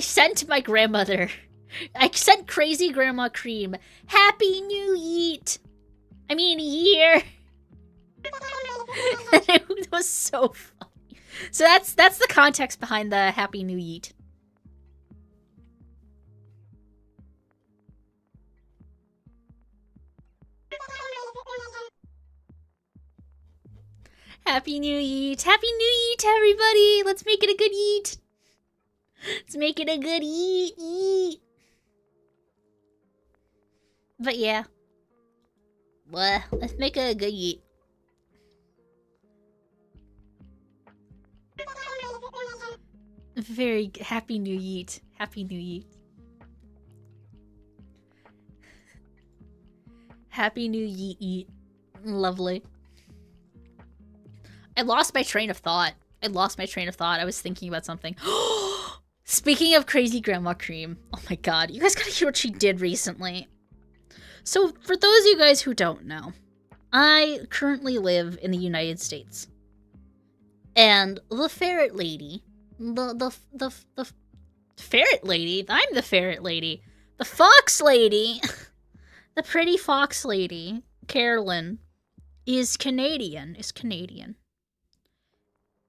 sent my grandmother, I sent Crazy Grandma Cream, Happy New Year. Year. It was so funny. So that's the context behind the Happy New Year. Happy New Year. Happy New Year, everybody. Let's make it a good eat. Let's make it a good eat. But yeah. Well, let's make it a good eat. Very Happy New Year. Happy New Year. Happy New Year. Lovely. I lost my train of thought. I was thinking about something. Speaking of Crazy Grandma Cream. Oh my god. You guys gotta hear what she did recently. So, for those of you guys who don't know, I currently live in the United States. And the ferret lady, the ferret lady? I'm the ferret lady. The fox lady, the pretty fox lady, Carolyn, is Canadian.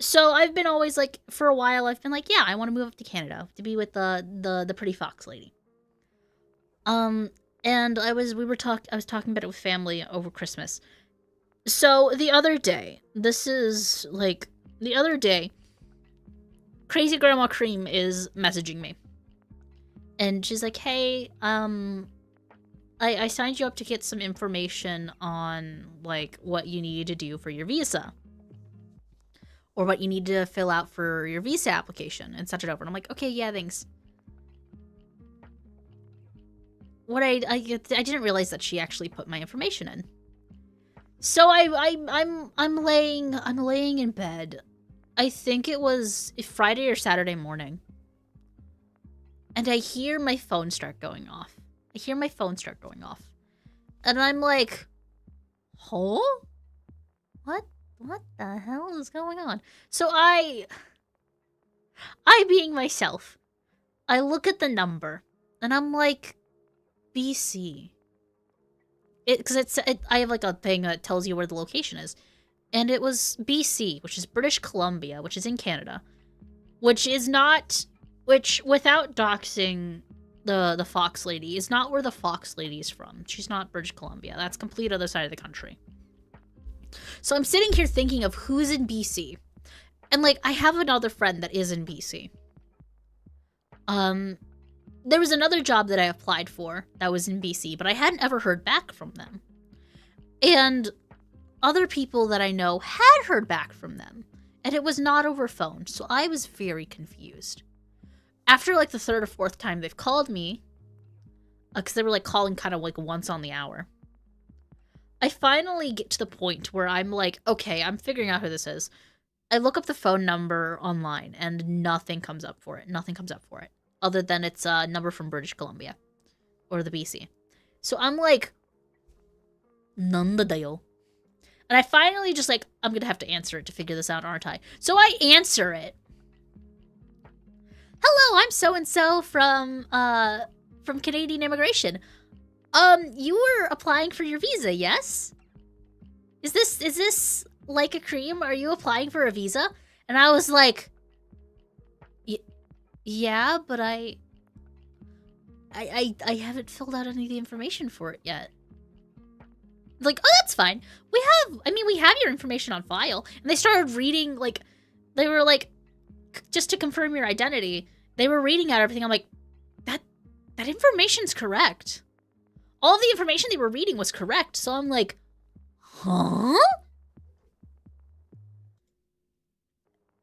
So I've been always like, for a while, I've been like, yeah, I want to move up to Canada to be with the pretty fox lady. And I was talking about it with family over Christmas. So the other day, Crazy Grandma Cream is messaging me. And she's like, hey, I signed you up to get some information on, like, what you need to do for your visa. Or what you need to fill out for your visa application, and sent it over. And I'm like, okay, yeah, thanks. What I didn't realize that she actually put my information in. So I'm laying in bed. I think it was Friday or Saturday morning. And I hear my phone start going off. And I'm like, huh? What the hell is going on? So I being myself, I look at the number and I'm like, BC. Because I have like a thing that tells you where the location is. And it was BC, which is British Columbia, which is in Canada. Which, without doxing the Fox lady, is not where the Fox lady is from. She's not British Columbia. That's complete other side of the country. So I'm sitting here thinking of who's in BC. And, like, I have another friend that is in BC. There was another job that I applied for that was in BC, but I hadn't ever heard back from them. And other people that I know had heard back from them, and it was not over phone, so I was very confused. After, like, the third or fourth time they've called me, because they were, like, calling kind of, like, once on the hour, I finally get to the point where I'm like, okay, I'm figuring out who this is. I look up the phone number online, and nothing comes up for it. Other than it's a number from British Columbia. Or the BC. So I'm like, nanda dayo. And I finally just like, I'm gonna have to answer it to figure this out, aren't I? So I answer it. Hello, I'm so-and-so from Canadian Immigration. You were applying for your visa, yes? Is this Laika Cream? Are you applying for a visa? And I was like, yeah, but I haven't filled out any of the information for it yet. Like, oh, that's fine. We have your information on file. And they started reading, like, they were like, just to confirm your identity, they were reading out everything. I'm like, that information's correct. All the information they were reading was correct. So I'm like, huh?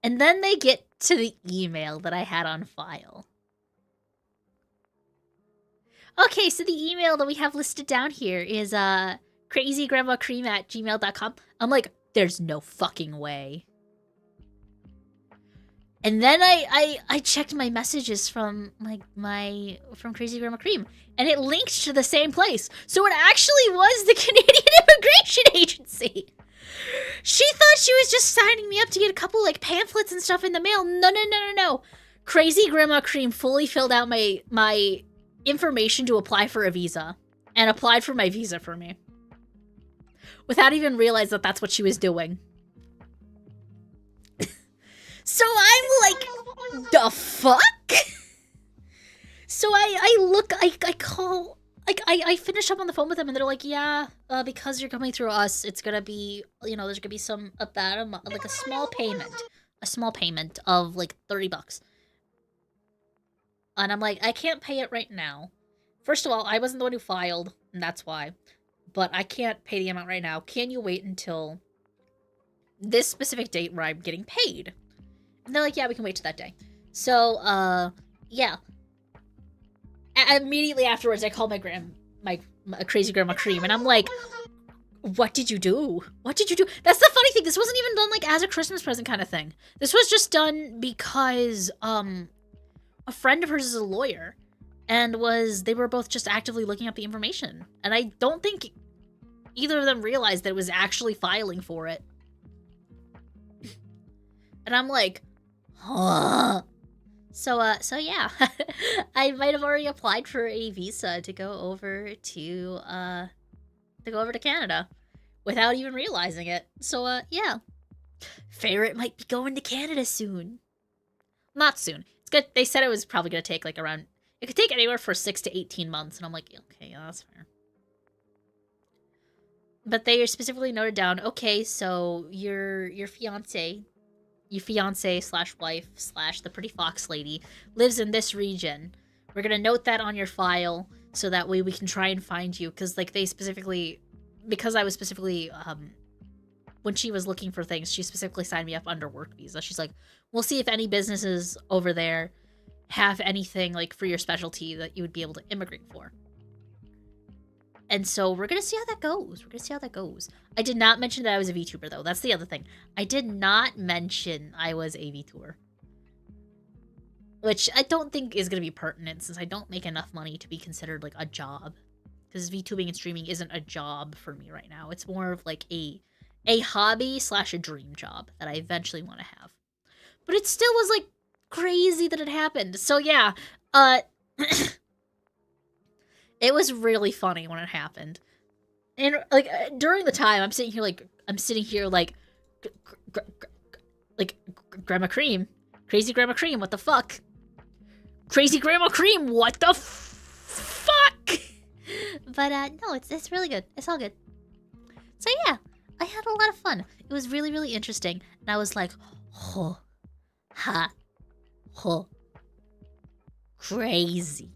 And then they get to the email that I had on file. Okay, so the email that we have listed down here is crazygrandmacream@gmail.com. I'm like, there's no fucking way. And then I checked my messages from like from Crazy Grandma Cream, and it linked to the same place. So it actually was the Canadian Immigration Agency. She thought she was just signing me up to get a couple like pamphlets and stuff in the mail. No. Crazy Grandma Cream fully filled out my information to apply for a visa and applied for my visa for me. Without even realizing that that's what she was doing. So I'm like, the fuck? So I call, like, I finish up on the phone with them, and they're like, yeah, because you're coming through us, it's gonna be, you know, there's gonna be like a small payment of like $30. And I'm like, I can't pay it right now. First of all, I wasn't the one who filed, and that's why. But I can't pay the amount right now. Can you wait until this specific date where I'm getting paid? And they're like, yeah, we can wait till that day. So, yeah. Immediately afterwards, I called my Crazy Grandma Cream, and I'm like, what did you do? That's the funny thing. This wasn't even done, like, as a Christmas present kind of thing. This was just done because, a friend of hers is a lawyer, and they were both just actively looking up the information. And I don't think either of them realized that it was actually filing for it. And I'm like, huh? So yeah. I might have already applied for a visa to go over to Canada without even realizing it. So, yeah. Ferret might be going to Canada soon. Not soon. It's good. They said it was probably going to take like around, it could take anywhere for 6 to 18 months. And I'm like, okay, yeah, that's fair. But they specifically noted down, okay, so your fiance / wife / the pretty fox lady lives in this region. We're gonna note that on your file so that way we can try and find you. Because like because I was specifically when she was looking for things, she specifically signed me up under work visa. She's like, we'll see if any businesses over there have anything like for your specialty that you would be able to immigrate for. And so we're gonna see how that goes. I did not mention that I was a VTuber though. That's the other thing. I did not mention I was a VTuber. Which I don't think is gonna be pertinent since I don't make enough money to be considered like a job. Because VTubing and streaming isn't a job for me right now. It's more of like a hobby / a dream job that I eventually want to have. But it still was like crazy that it happened. So yeah, it was really funny when it happened. And like during the time, I'm sitting here like Grandma Cream, crazy Grandma Cream. What the fuck? Crazy Grandma Cream. What the fuck? But no, it's really good. It's all good. So yeah, I had a lot of fun. It was really, really interesting. And I was like, oh, ha, oh, crazy.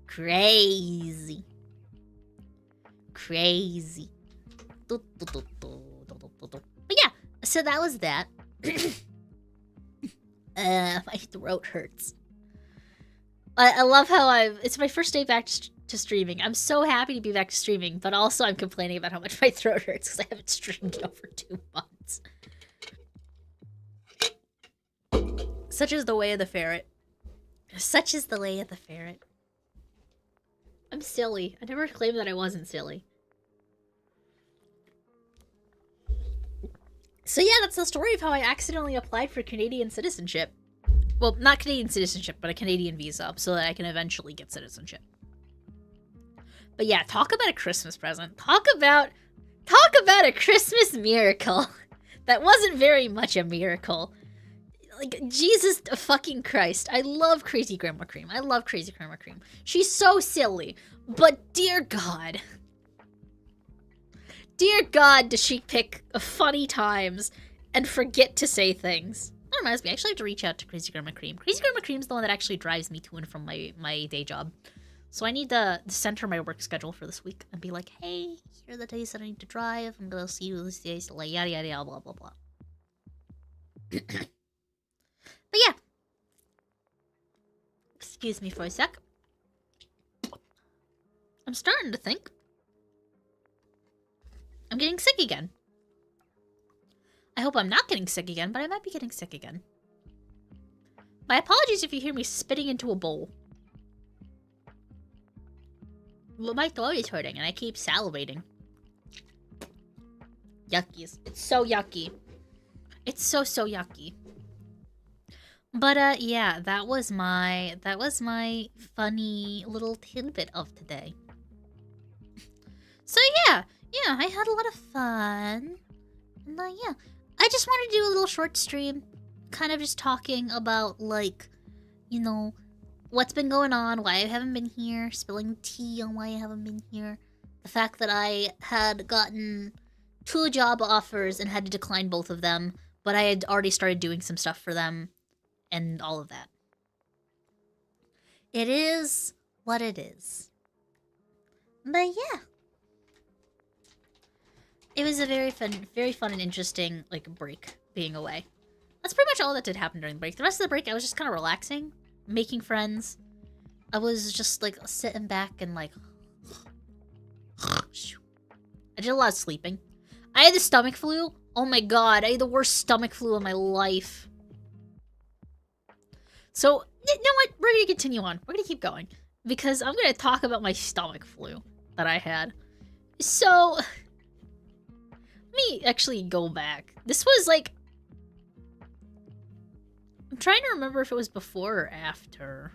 Crazy. But yeah, so that was that. My throat hurts. I love how it's my first day back to streaming. I'm so happy to be back to streaming, but also I'm complaining about how much my throat hurts because I haven't streamed in over 2 months. Such is the way of the ferret. Such is the way of the ferret. I'm silly. I never claimed that I wasn't silly. So yeah, that's the story of how I accidentally applied for Canadian citizenship. Well, not Canadian citizenship, but a Canadian visa, so that I can eventually get citizenship. But yeah, talk about a Christmas present. Talk about a Christmas miracle. That wasn't very much a miracle. Like, Jesus fucking Christ. I love Crazy Grandma Cream. I love Crazy Grandma Cream. She's so silly. But dear God. Dear God, does she pick funny times and forget to say things. That reminds me, I actually have to reach out to Crazy Grandma Cream. Crazy Grandma Cream's the one that actually drives me to and from my day job. So I need to center my work schedule for this week and be like, hey, here are the days that I need to drive. I'm gonna see you these days, like yada yada yada, blah blah blah. But yeah. Excuse me for a sec. I'm starting to think I'm getting sick again. I hope I'm not getting sick again, but I might be getting sick again. My apologies if you hear me spitting into a bowl. But my throat is hurting and I keep salivating. Yuckies. It's so yucky. It's so yucky. But yeah, that was my funny little tidbit of today. So yeah, I had a lot of fun. And yeah, I just wanted to do a little short stream, kind of just talking about, like, you know, what's been going on, why I haven't been here, spilling tea on why I haven't been here, the fact that I had gotten 2 job offers and had to decline both of them, but I had already started doing some stuff for them, and all of that. It is what it is. But yeah. It was a very fun and interesting, like, break, being away. That's pretty much all that did happen during the break. The rest of the break, I was just kind of relaxing, making friends. I was just, like, sitting back and, like... I did a lot of sleeping. I had the stomach flu. Oh my god, I had the worst stomach flu of my life. So, you know what? We're gonna continue on. We're gonna keep going. Because I'm gonna talk about my stomach flu that I had. So... Let me actually go back. This was like... I'm trying to remember if it was before or after.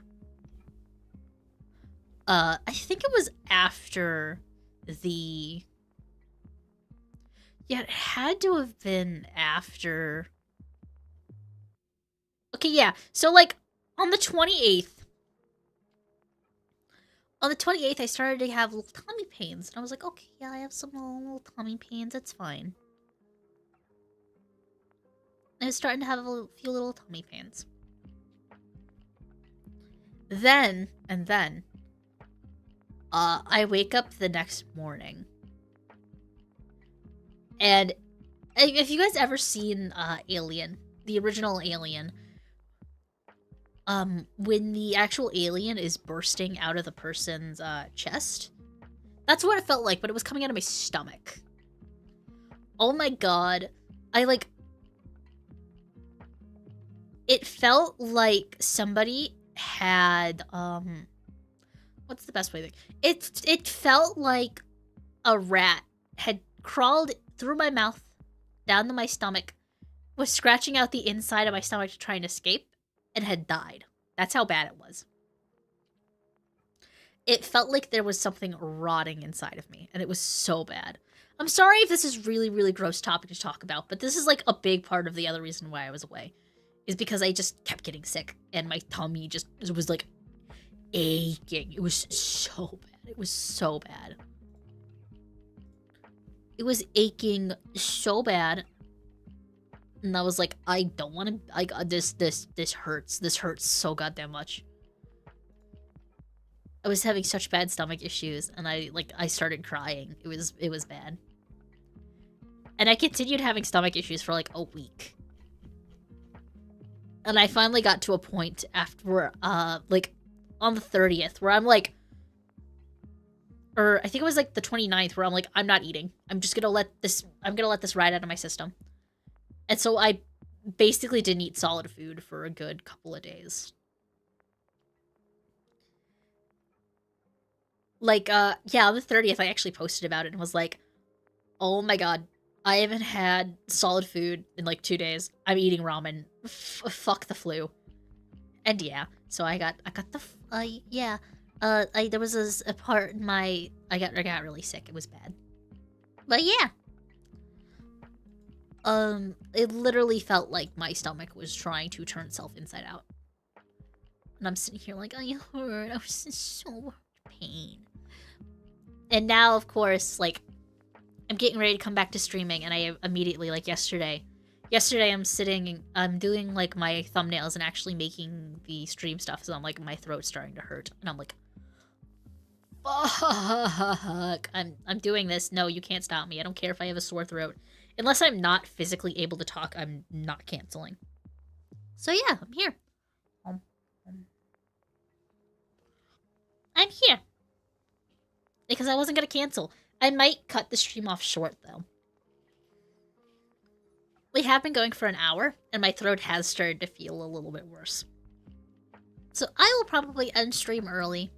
I think it was after the... Yeah, it had to have been after... Okay, yeah. So, like, on the 28th... On the 28th, I started to have little tummy pains. And I was like, okay, yeah, I have some little tummy pains. It's fine. I was starting to have a few little tummy pains. Then, I wake up the next morning. And if you guys ever seen Alien, the original Alien, when the actual alien is bursting out of the person's chest, That's what it felt like, but it was coming out of my stomach. Oh my god. It felt like somebody had, what's the best way to think? It felt like a rat had crawled through my mouth, down to my stomach, was scratching out the inside of my stomach to try and escape, and had died. That's how bad it was. It felt like there was something rotting inside of me, and it was so bad. I'm sorry if this is really, really gross topic to talk about, but this is like a big part of the other reason why I was away. Is because I just kept getting sick, and my tummy just was like aching. It was so bad. It was so bad. It was aching so bad. And I was like, I don't want to, this hurts. This hurts so goddamn much. I was having such bad stomach issues, and I started crying. It was bad. And I continued having stomach issues for like a week. And I finally got to a point after, like, on the 30th, where I'm like, or I think it was like the 29th, where I'm like, I'm not eating. I'm gonna let this ride out of my system. And so I basically didn't eat solid food for a good couple of days. Like, yeah, on the 30th, I actually posted about it and was like, oh my god, I haven't had solid food in like 2 days. I'm eating ramen. Fuck the flu. And yeah, so I got the, yeah. There was a part in my, I got really sick. It was bad. But yeah. It literally felt like my stomach was trying to turn itself inside out. And I'm sitting here like, I hurt. I was in so much pain. And now, of course, like, I'm getting ready to come back to streaming, and I immediately, like, yesterday, I'm doing, like, my thumbnails and actually making the stream stuff, so I'm like, my throat's starting to hurt, and I'm like, fuck, I'm doing this. No, you can't stop me. I don't care if I have a sore throat. Unless I'm not physically able to talk, I'm not canceling. So yeah, I'm here. I'm here. Because I wasn't gonna cancel. I might cut the stream off short, though. We have been going for an hour, and my throat has started to feel a little bit worse. So I will probably end stream early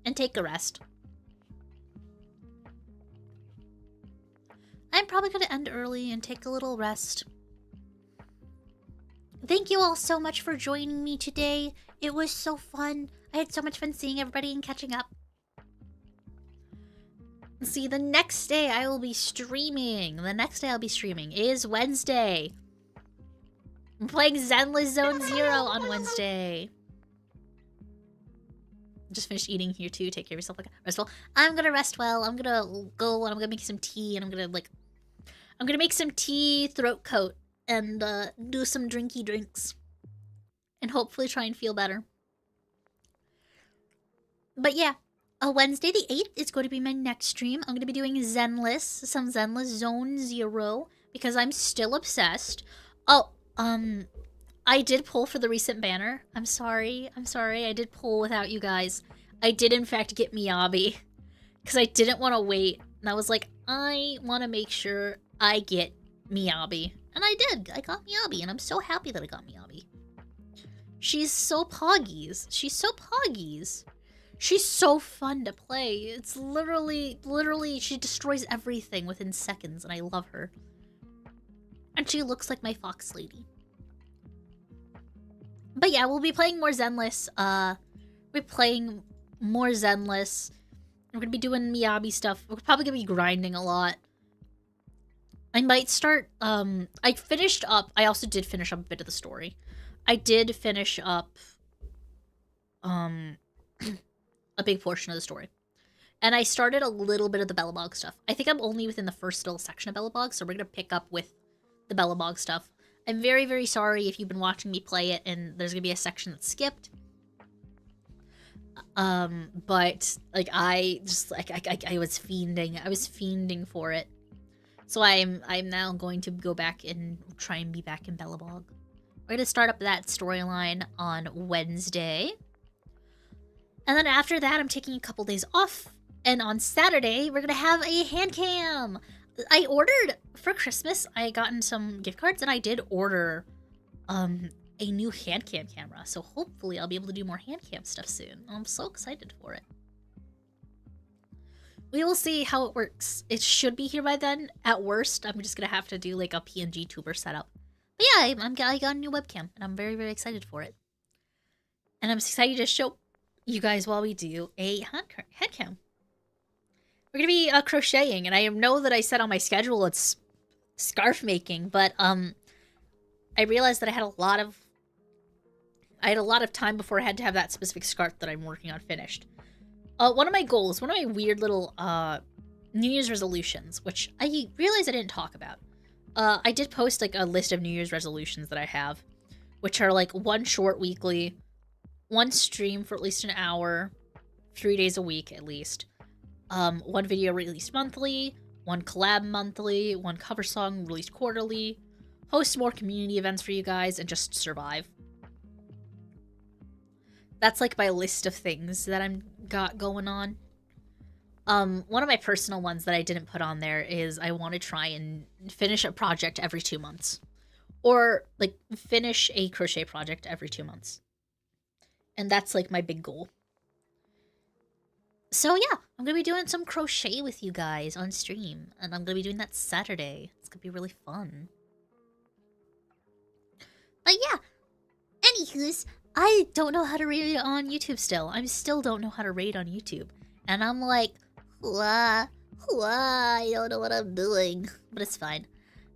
and take a rest. I'm probably going to end early and take a little rest. Thank you all so much for joining me today. It was so fun. I had so much fun seeing everybody and catching up. See, the next day I will be streaming. The next day I'll be streaming is Wednesday. I'm playing Zenless Zone Zero on Wednesday. Just finished eating here too. Take care of yourself. Like, rest well. I'm gonna rest well. I'm gonna go and I'm gonna make some tea, and I'm gonna make some tea, throat coat, and do some drinky drinks, and hopefully try and feel better. But yeah. Wednesday the 8th is going to be my next stream. I'm going to be doing some Zenless Zone Zero, because I'm still obsessed. Oh, I did pull for the recent banner. I'm sorry. I did pull without you guys. I did, in fact, get Miyabi, because I didn't want to wait. And I was like, I want to make sure I get Miyabi. And I did. I got Miyabi, and I'm so happy that I got Miyabi. She's so poggies. She's so fun to play. It's literally, she destroys everything within seconds, and I love her. And she looks like my fox lady. But yeah, we'll be playing more Zenless. We're playing more Zenless. We're gonna be doing Miyabi stuff. We're probably gonna be grinding a lot. I might start, I also did finish up a bit of the story. I did finish up, a big portion of the story. And I started a little bit of the Bellabog stuff. I think I'm only within the first little section of Bellabog, so we're going to pick up with the Bellabog stuff. I'm very, very sorry if you've been watching me play it and there's going to be a section that's skipped. But, like, I was fiending. I was fiending for it. So I'm now going to go back and try and be back in Bellabog. We're going to start up that storyline on Wednesday. And then after that, I'm taking a couple days off, And on Saturday, we're gonna have a hand cam. I ordered for Christmas. I gotten some gift cards, and I did order a new hand cam camera. So hopefully, I'll be able to do more hand cam stuff soon. I'm so excited for it. We will see how it works. It should be here by then. At worst, I'm just gonna have to do like a PNG tuber setup. But yeah, I got a new webcam, and I'm very, very excited for it. And I'm excited to show you guys while we do a hand cam. We're gonna be crocheting, and I know that I said on my schedule it's scarf making, but I realized that I had a lot of time before I had to have that specific scarf that I'm working on finished. One of my goals, one of my weird little New Year's resolutions, which I realized I didn't talk about. I did post like a list of New Year's resolutions that I have, which are like 1 short weekly, 1 stream for at least an hour, 3 days a week at least, 1 video released monthly, 1 collab monthly, 1 cover song released quarterly, host more community events for you guys, and just survive. That's like my list of things that I'm got going on. One of my personal ones that I didn't put on there is I want to try and finish a project every 2 months. Or, like, finish a crochet project every 2 months. And that's, like, my big goal. So, yeah, I'm going to be doing some crochet with you guys on stream. And I'm going to be doing that Saturday. It's going to be really fun. But, yeah. Anywho's, I don't know how to raid on YouTube still. I still don't know how to raid on YouTube. And I'm like, I don't know what I'm doing. But it's fine.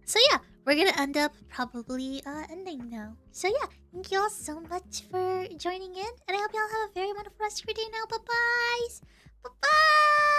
So yeah, we're gonna end up probably ending now. So yeah, thank you all so much for joining in. And I hope you all have a very wonderful rest of your day now. Bye-bye! Bye-bye!